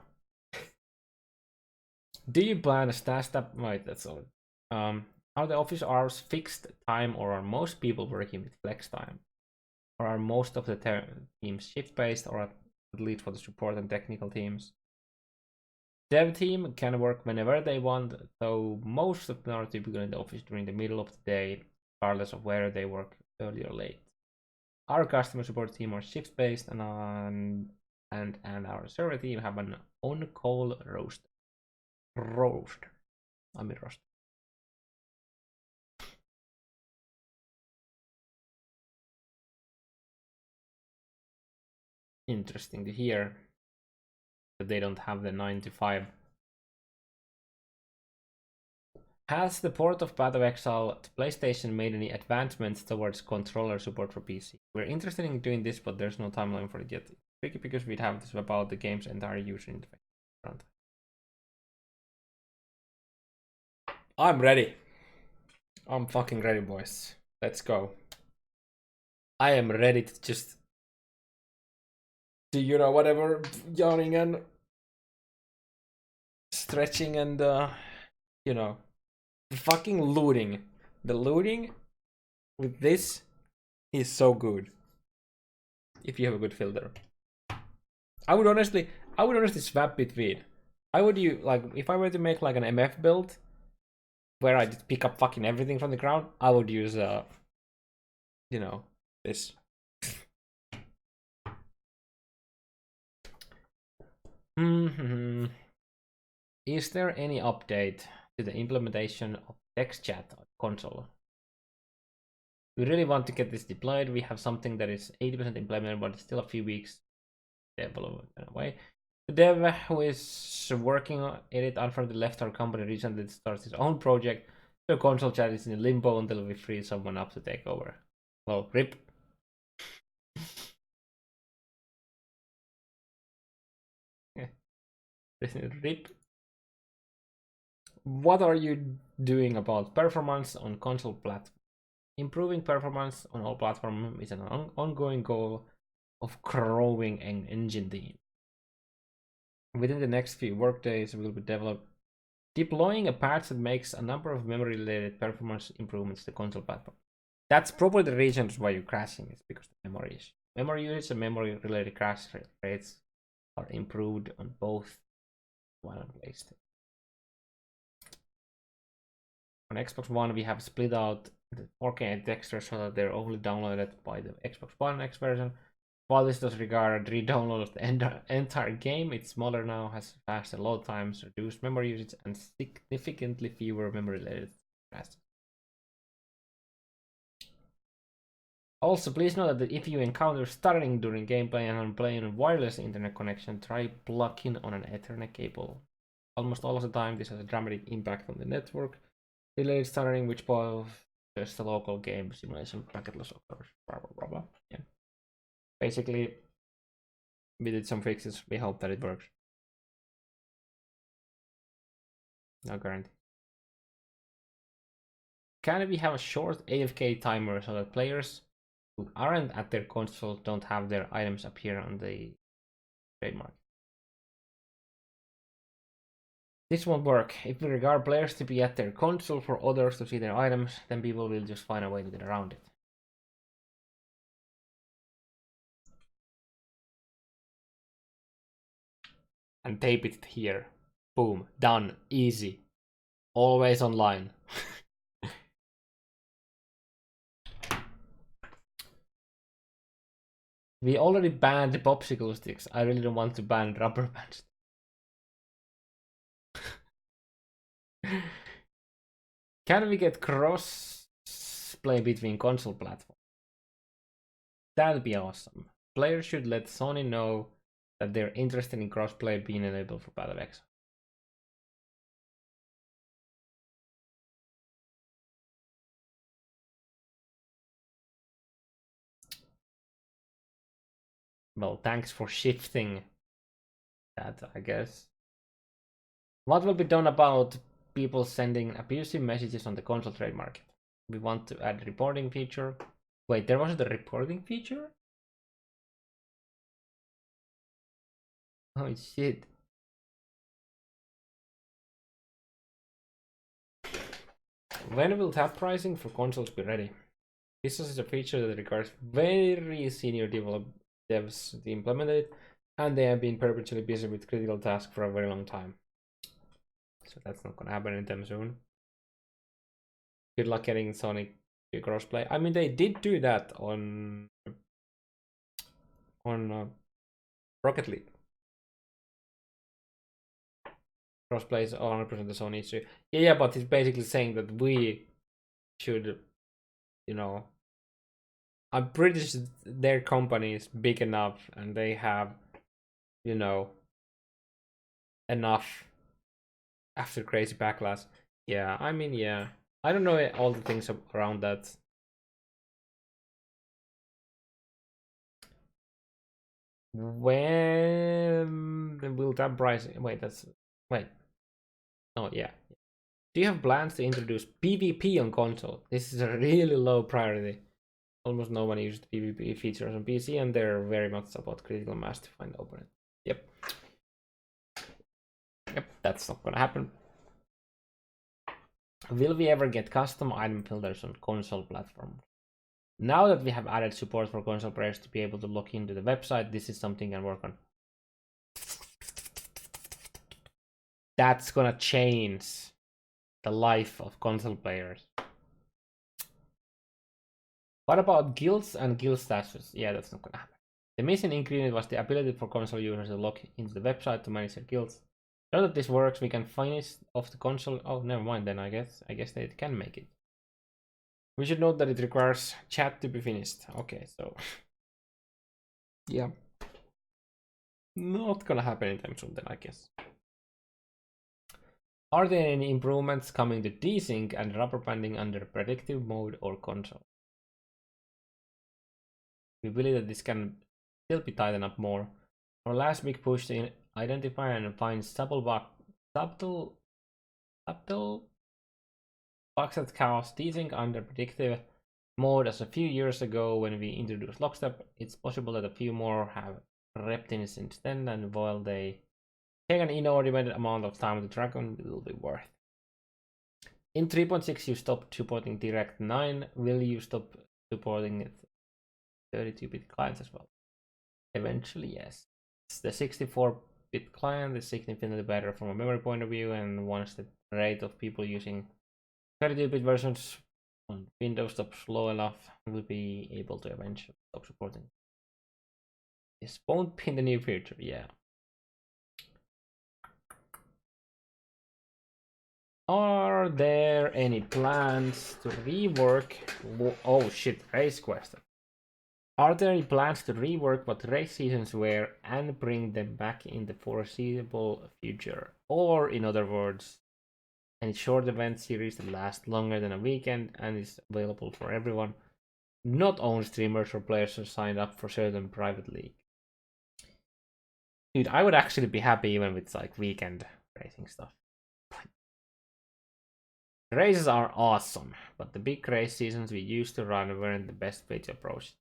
Do you plan a stash that? Right, that's all. Are the office hours fixed time, or are most people working with flex time? Or are most of the teams shift based, or at least for the support and technical teams? Dev team can work whenever they want, though most of them are typically in the office during the middle of the day, regardless of whether they work early or late. Our customer support team are shift based, and our server team have an on-call roster. I mean roster. Interesting to hear that they don't have the 9 to 5. Has the port of Path of Exile to PlayStation made any advancements towards controller support for PC? We're interested in doing this, but there's no timeline for it yet. It's tricky because we'd have this about the game's entire user interface. I'm ready. I'm fucking ready, boys. Let's go. I am ready to just do, you know, whatever, yawning and stretching and, you know, fucking looting. The looting with this is so good. If you have a good filter. I would honestly swap between. I would use, like, if I were to make like an MF build where I just pick up fucking everything from the ground, I would use you know, this. Is there any update to the implementation of text chat on console? We really want to get this deployed. We have something that is 80% implemented, but it's still a few weeks development away. The dev who is working on it unfortunately left our company recently to start his own project. So console chat is in limbo until we free someone up to take over. Well, rip. Rip. What are you doing about performance on console platform? Improving performance on all platforms is an ongoing goal of growing an engine team. Within the next few workdays, we will be deploying a patch that makes a number of memory-related performance improvements to the console platform. That's probably the reason why you're crashing, is because of memory issue. Memory usage and memory-related crash rates are improved on both One and PlayStation. On Xbox One, we have split out the 4K textures so that they're only downloaded by the Xbox One X version. While this does regard re-download of the entire game, it's smaller now, has faster load times, reduced memory usage, and significantly fewer memory-related crashes. Also, please note that if you encounter stuttering during gameplay and are playing on wireless internet connection, try plugging on an Ethernet cable. Almost all of the time, this has a dramatic impact on the network. Delayed stuttering, which spoils just the local game simulation packet loss occurs. Blah blah blah blah. Yeah. Basically, we did some fixes. We hope that it works. No guarantee. Can we have a short AFK timer so that players who aren't at their console don't have their items appear on the trademark? This won't work. If we regard players to be at their console for others to see their items, then people will just find a way to get around it. And tape it here. Boom. Done. Easy. Always online. We already banned popsicle sticks. I really don't want to ban rubber bands. Can we get cross play between console platforms? That'd be awesome. Players should let Sony know that they're interested in crossplay being enabled for Path of Exile. Well, thanks for shifting that, I guess. What will be done about people sending abusive messages on the console trade market? We want to add reporting feature. Wait, there wasn't a reporting feature? Oh shit. When will tab pricing for consoles be ready? This is a feature that requires very senior devs to implement it, and they have been perpetually busy with critical tasks for a very long time. So that's not gonna happen anytime soon. Good luck getting Sonic to crossplay. I mean, they did do that on Rocket League. Crossplay is 100% the Sony issue. Yeah, but it's basically saying that we should, you know, I'm pretty sure their company is big enough and they have, you know, enough after crazy backlash. Yeah, I mean, yeah. I don't know all the things around that. When will that price? Wait, that's wait. Oh yeah. Do you have plans to introduce PvP on console? This is a really low priority. Almost no one uses PvP features on PC, and they're very much about critical mass to find opponent. Yep. Yep, that's not gonna happen. Will we ever get custom item filters on console platform? Now that we have added support for console players to be able to log into the website, this is something I can work on. That's gonna change the life of console players. What about guilds and guild statuses? Yeah, that's not gonna happen. The missing ingredient was the ability for console users to log into the website to manage their guilds. Now that this works, we can finish off the console. Oh, never mind then, I guess they can make it. We should note that it requires chat to be finished. Okay, so yeah. Not gonna happen anytime soon then, I guess. Are there any improvements coming to desync and rubber banding under predictive mode or console? We believe that this can still be tightened up more. Our last big push to identify and find subtle bugs that cause desync under predictive mode as a few years ago when we introduced lockstep. It's possible that a few more have repped in since then, and while they take an inordinate amount of time to track on, it will be worth. In 3.6 you stopped supporting Direct 9. Will you stop supporting 32-bit clients as well? Eventually, yes. The 64-bit client is significantly better from a memory point of view, and once the rate of people using 32-bit versions on Windows stops slow enough, we'll be able to eventually stop supporting. This won't be in the near future, yeah. Are there any plans to rework? Oh shit, race question. Are there any plans to rework what race seasons were and bring them back in the foreseeable future? Or, in other words, any short event series that last longer than a weekend and is available for everyone, not only streamers or players who signed up for certain private league? Dude, I would actually be happy even with like weekend racing stuff. Races are awesome, but the big race seasons we used to run weren't the best way to approach.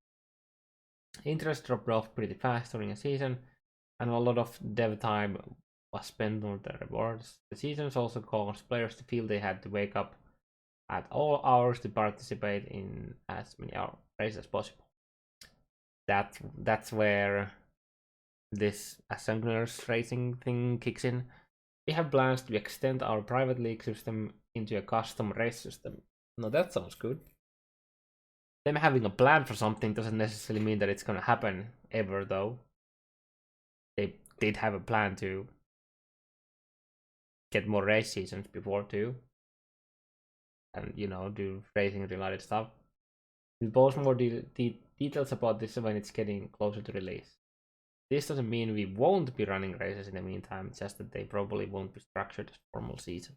Interest dropped off pretty fast during a season, and a lot of dev time was spent on the rewards. The seasons also caused players to feel they had to wake up at all hours to participate in as many races as possible. That's where this asynchronous racing thing kicks in. We have plans to extend our private league system into a custom race system. Now that sounds good. Them having a plan for something doesn't necessarily mean that it's gonna happen ever, though. They did have a plan to get more race seasons before too, and do racing related stuff. We'll post more details about this when it's getting closer to release. This doesn't mean we won't be running races in the meantime, just that they probably won't be structured as formal season.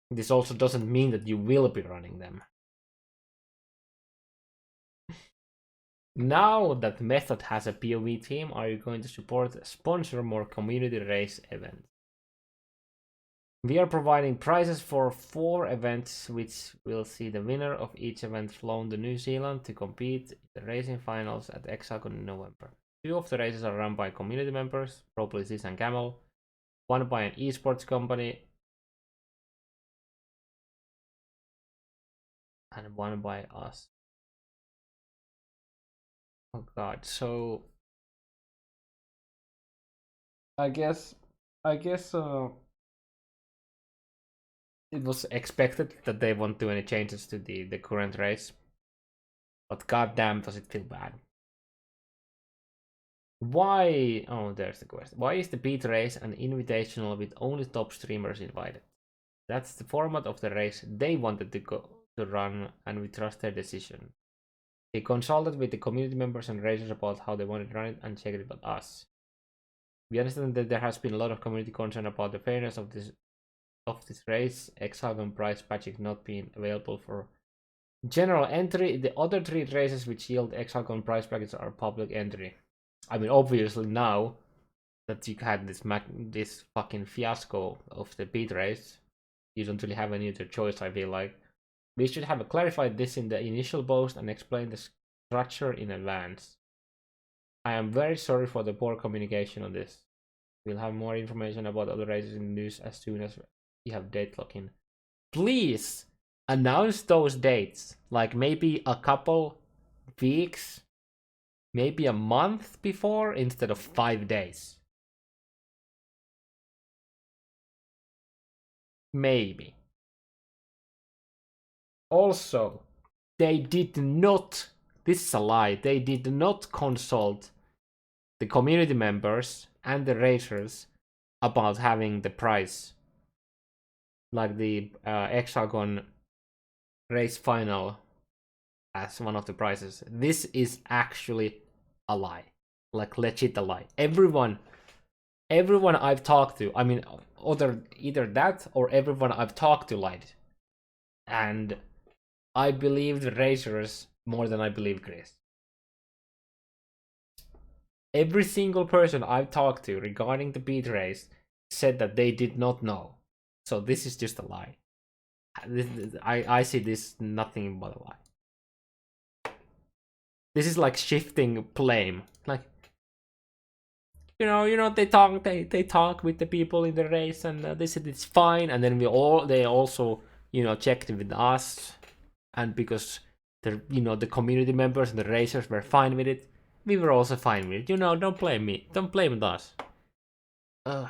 This also doesn't mean that you will be running them. Now that Method has a POE team, are you going to sponsor more community race events? We are providing prizes for 4 events, which will see the winner of each event flown to New Zealand to compete in the racing finals at Exile in November. 2 of the races are run by community members, Propolisis and Camel, 1 by an esports company, and 1 by us. Oh god, so I guess it was expected that they won't do any changes to the current race. But goddamn, does it feel bad. Why? Oh, there's the question. Why is the beat race an invitational with only top streamers invited? That's the format of the race they wanted to run, and we trust their decision. They consulted with the community members and racers about how they wanted to run it and checked it with us. We understand that there has been a lot of community concern about the fairness of this race. Exile prize package not being available for general entry. The other 3 races which yield Exile prize packages are public entry. I mean, obviously now that you had this fucking fiasco of the beat race, you don't really have any other choice. I feel like we should have clarified this in the initial post and explain the structure in advance. I am very sorry for the poor communication on this. We'll have more information about other races in the news as soon as we have date lock-in. Please announce those dates, like maybe a couple weeks, maybe a month before instead of 5 days. Maybe. Also, they did not, this is a lie, they did not consult the community members and the racers about having the prize, like the Hexagon race final as one of the prizes. This is actually a lie, like legit a lie. Everyone I've talked to, I mean, either that or everyone I've talked to lied, and I believe the racers more than I believe Chris. Every single person I've talked to regarding the beat race said that they did not know. So this is just a lie. I see this nothing but a lie. This is like shifting blame. Like, you know, they talk with the people in the race, and they said it's fine, and then they also, you know, checked with us, and because the community members and the racers were fine with it, we were also fine with it. You know, don't blame me. Don't blame us. I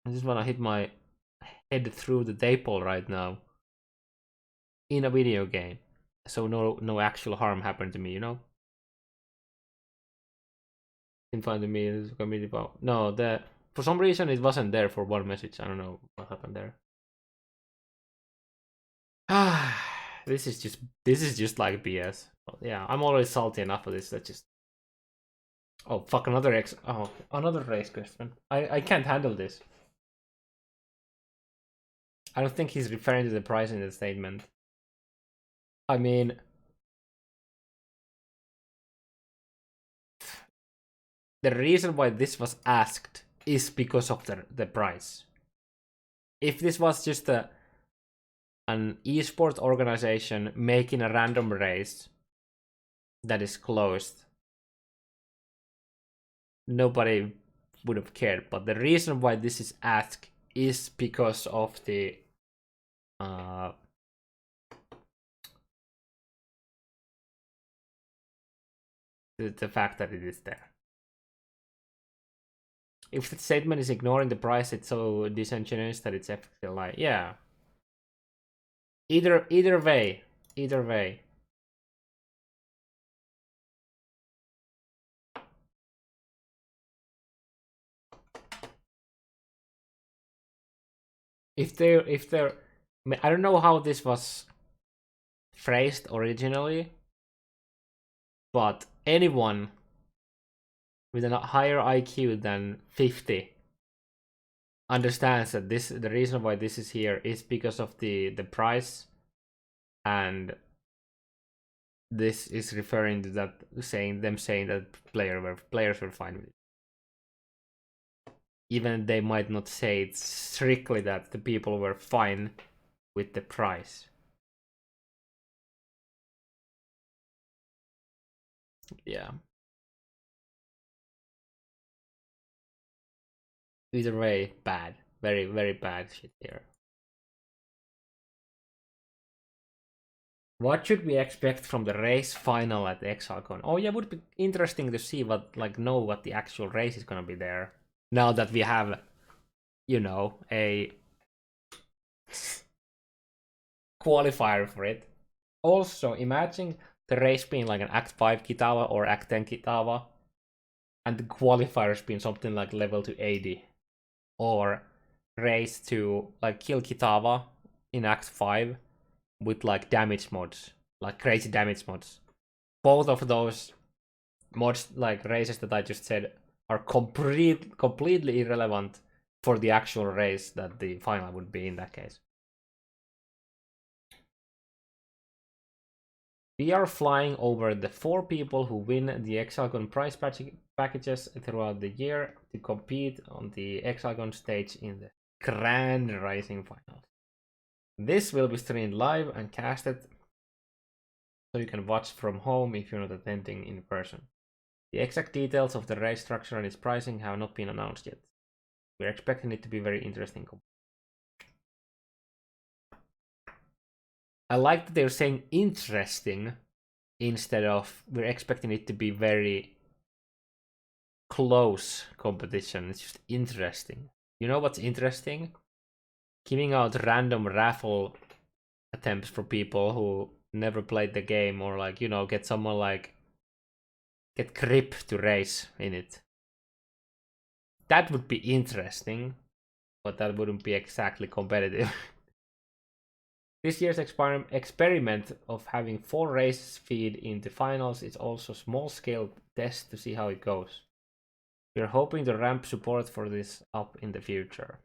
just wanna hit my head through the table right now in a video game, so no actual harm happened to me. You know. In front of me, this community about no, for some reason it wasn't there for one message. I don't know what happened there. Ah, this is just like BS. Yeah, I'm already salty enough for this. That just oh fuck another race question. I can't handle this. I don't think he's referring to the price in the statement. I mean, the reason why this was asked is because of the price. If this was just an esports organization making a random race that is closed, nobody would have cared. But the reason why this is asked is because of the fact that it is there. If the statement is ignoring the price, it's so disingenuous that it's effectively a lie. Yeah. Either way. If they're, I don't know how this was phrased originally, but anyone with a higher IQ than 50 understands that the reason why this is here is because of the price, and this is referring to that, saying that players were fine with it. even they might not say it strictly that the people were fine with the price. Yeah. Either way, bad. Very, very bad shit here. What should we expect from the race final at ExileCon? Oh yeah, would be interesting to see know what the actual race is gonna be there. Now that we have, you know, a qualifier for it. Also, imagine the race being like an Act 5 Kitawa or Act 10 Kitawa, and the qualifiers being something like level to 80. Or race to like kill Kitawa in Act 5 with like damage mods, like crazy damage mods. Both of those mods, like races that I just said, are completely irrelevant for the actual race that the final would be in that case. We are flying over the 4 people who win the ExileCon prize packages throughout the year to compete on the ExileCon stage in the Grand Rising Finals. This will be streamed live and casted so you can watch from home if you're not attending in person. The exact details of the race structure and its pricing have not been announced yet. We're expecting it to be very interesting. I like that they're saying interesting instead of we're expecting it to be very close competition. It's just interesting. You know what's interesting? Giving out random raffle attempts for people who never played the game, or like, you know, get someone like get Grip to race in it. That would be interesting, but that wouldn't be exactly competitive. This year's experiment of having 4 races feed into finals is also a small-scale test to see how it goes. We're hoping to ramp support for this up in the future.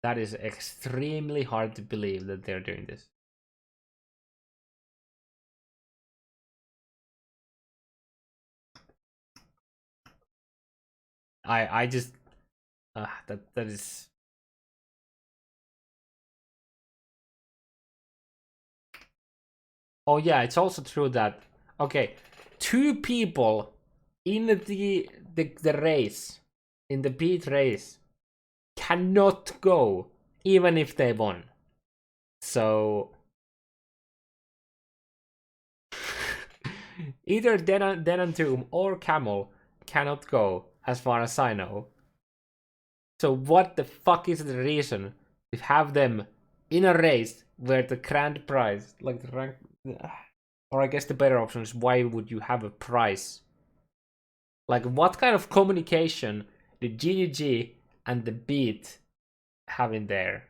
That is extremely hard to believe that they're doing this. I just that is. Oh yeah, it's also true that okay, 2 people in the race, in the beat race, cannot go even if they won. So either Denantum or Camel cannot go, as far as I know. So what the fuck is the reason to have them in a race where the grand prize, like the rank, or I guess the better option is why would you have a prize? Like what kind of communication did GGG and the Beat have in there?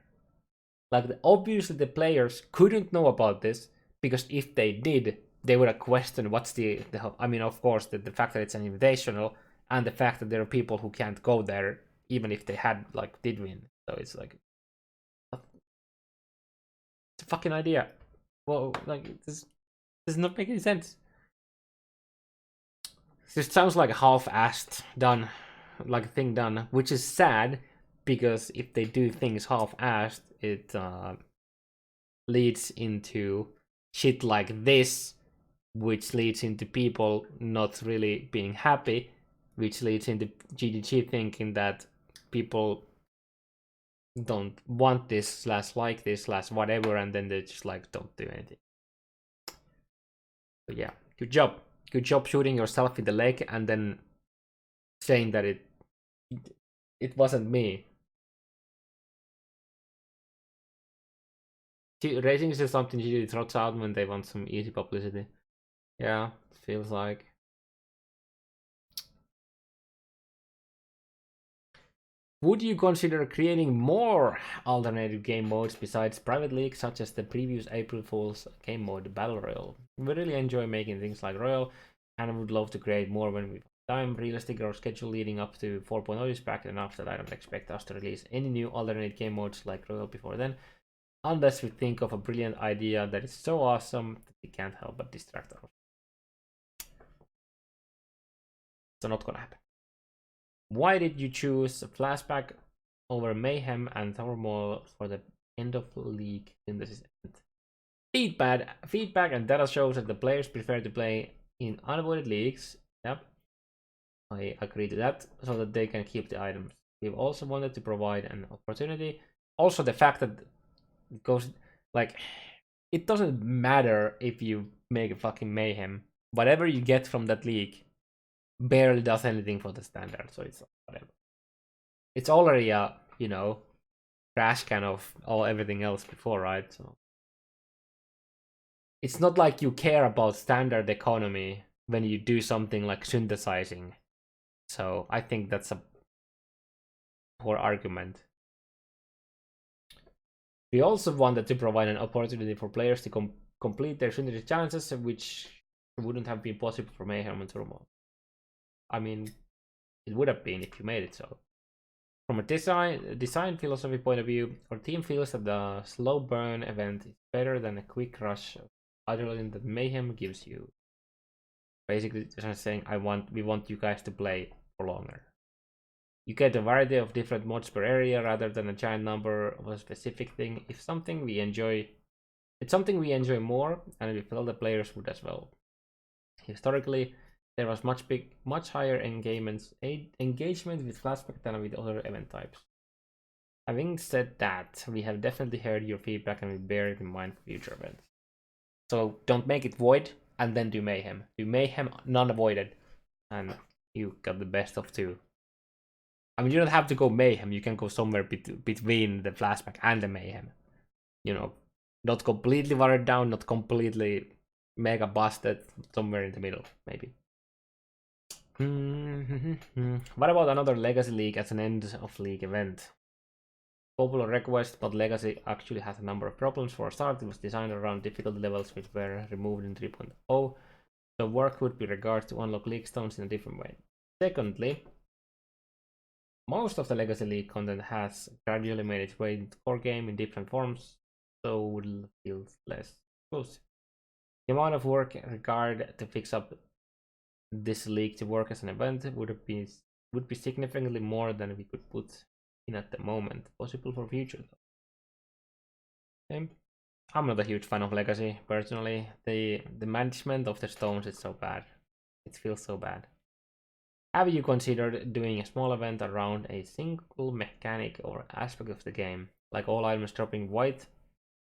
Like obviously the players couldn't know about this because if they did, they would have questioned what's the I mean, of course, the fact that it's an invitational and the fact that there are people who can't go there even if they had like did win. So it's like it's a fucking idea. Well, like this does not make any sense. This sounds like half-assed done, like a thing done, which is sad because if they do things half-assed, it leads into shit like this, which leads into people not really being happy, which leads into GGG thinking that people don't want this slash like this slash whatever, and then they just like don't do anything. But yeah, good job shooting yourself in the leg and then saying that it wasn't me. Racing is just something usually throws out when they want some easy publicity. Yeah, it feels like. Would you consider creating more alternative game modes besides private leagues, such as the previous April Fool's game mode Battle Royale? We really enjoy making things like Royale, and would love to create more when we have time. Realistic our schedule leading up to 4.0 is back, and after that I don't expect us to release any new alternate game modes like Royale before then, unless we think of a brilliant idea that is so awesome that we can't help but distract ourselves. So not gonna happen. Why did you choose Flashback over Mayhem and Turmoil for the end of league synthesis event? Feedback and data shows that the players prefer to play in unavoided leagues. Yep, I agree to that, so that they can keep the items. We've also wanted to provide an opportunity. Also, the fact that it goes like, it doesn't matter if you make a fucking Mayhem. Whatever you get from that league barely does anything for the standard, so it's whatever. It's already a, you know, trash can of all everything else before, right? So it's not like you care about standard economy when you do something like synthesizing. So I think that's a poor argument. We also wanted to provide an opportunity for players to complete their synthesis challenges, which wouldn't have been possible for Mayhem and Turmoil. I mean, it would have been if you made it so. From a design philosophy point of view, our team feels that the slow burn event is better than a quick rush adrenaline that Mayhem gives you. Basically, just saying, we want you guys to play for longer. You get a variety of different mods per area rather than a giant number of a specific thing. It's something we enjoy more, and we feel the players would as well. Historically, there was much higher engagement with Flashback than with other event types. Having said that, we have definitely heard your feedback and we bear it in mind for future events. So don't make it void and then do Mayhem. Do Mayhem non-avoided, and you got the best of two. I mean, you don't have to go Mayhem. You can go somewhere between the Flashback and the Mayhem. You know, not completely watered down, not completely mega busted, somewhere in the middle, maybe. What about another Legacy League as an end of league event? Popular request, but Legacy actually has a number of problems. For a start, it was designed around difficulty levels which were removed in 3.0, so work would be regards to unlock league stones in a different way. Secondly, most of the Legacy League content has gradually made its way into the core game in different forms, so would feel less exclusive. The amount of work required to fix up this league to work as an event would be significantly more than we could put in at the moment. Possible for future though. Okay. I'm not a huge fan of Legacy personally. The management of the stones is so bad. It feels so bad. Have you considered doing a small event around a single mechanic or aspect of the game, like all items dropping white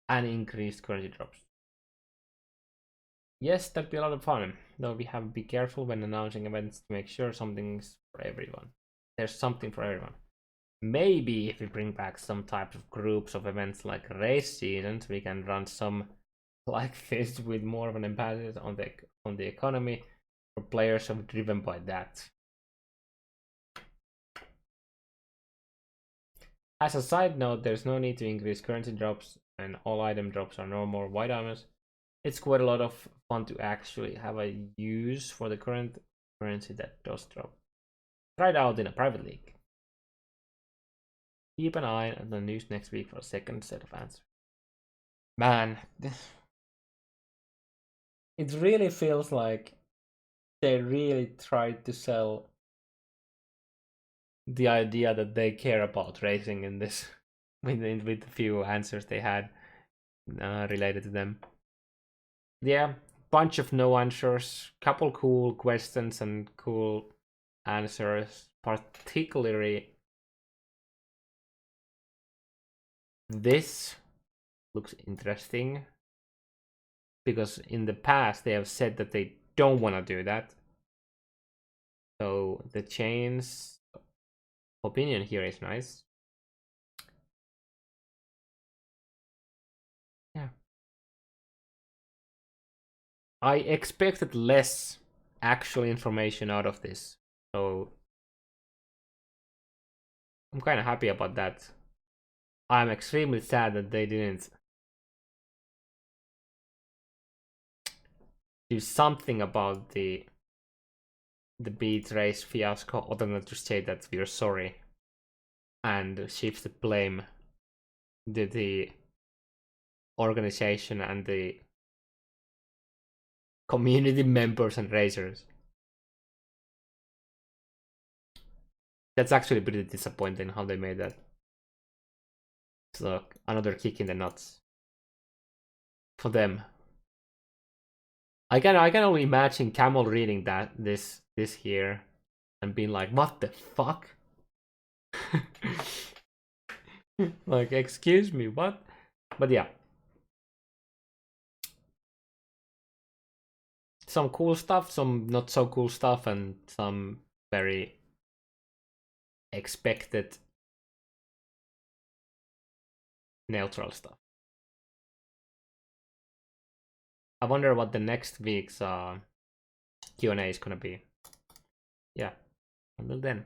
and increased currency drops? Yes, that'd be a lot of fun, though we have to be careful when announcing events to make sure something's for everyone. There's something for everyone. Maybe if we bring back some type of groups of events like race seasons, we can run some like this with more of an emphasis on the economy, for players are driven by that. As a side note, there's no need to increase currency drops, and all item drops are normal white items. It's quite a lot of fun to actually have a use for the current currency that does drop. Try it out in a private league. Keep an eye on the news next week for a second set of answers. Man, it really feels like they really tried to sell the idea that they care about racing in this with the few answers they had related to them. Yeah, bunch of no answers, couple cool questions and cool answers, particularly this looks interesting because in the past they have said that they don't want to do that. So the chain's opinion here is nice. Yeah. I expected less actual information out of this, so I'm kind of happy about that. I'm extremely sad that they didn't do something about the beat race fiasco other than to say that we're sorry and shift the blame to the organization and the community members and racers. That's actually pretty disappointing how they made that. So another kick in the nuts for them. I can only imagine Camel reading this here and being like, what the fuck? Like, excuse me, what? But yeah. Some cool stuff, some not so cool stuff, and some very expected neutral stuff. I wonder what the next week's Q&A is gonna be. Yeah, until then.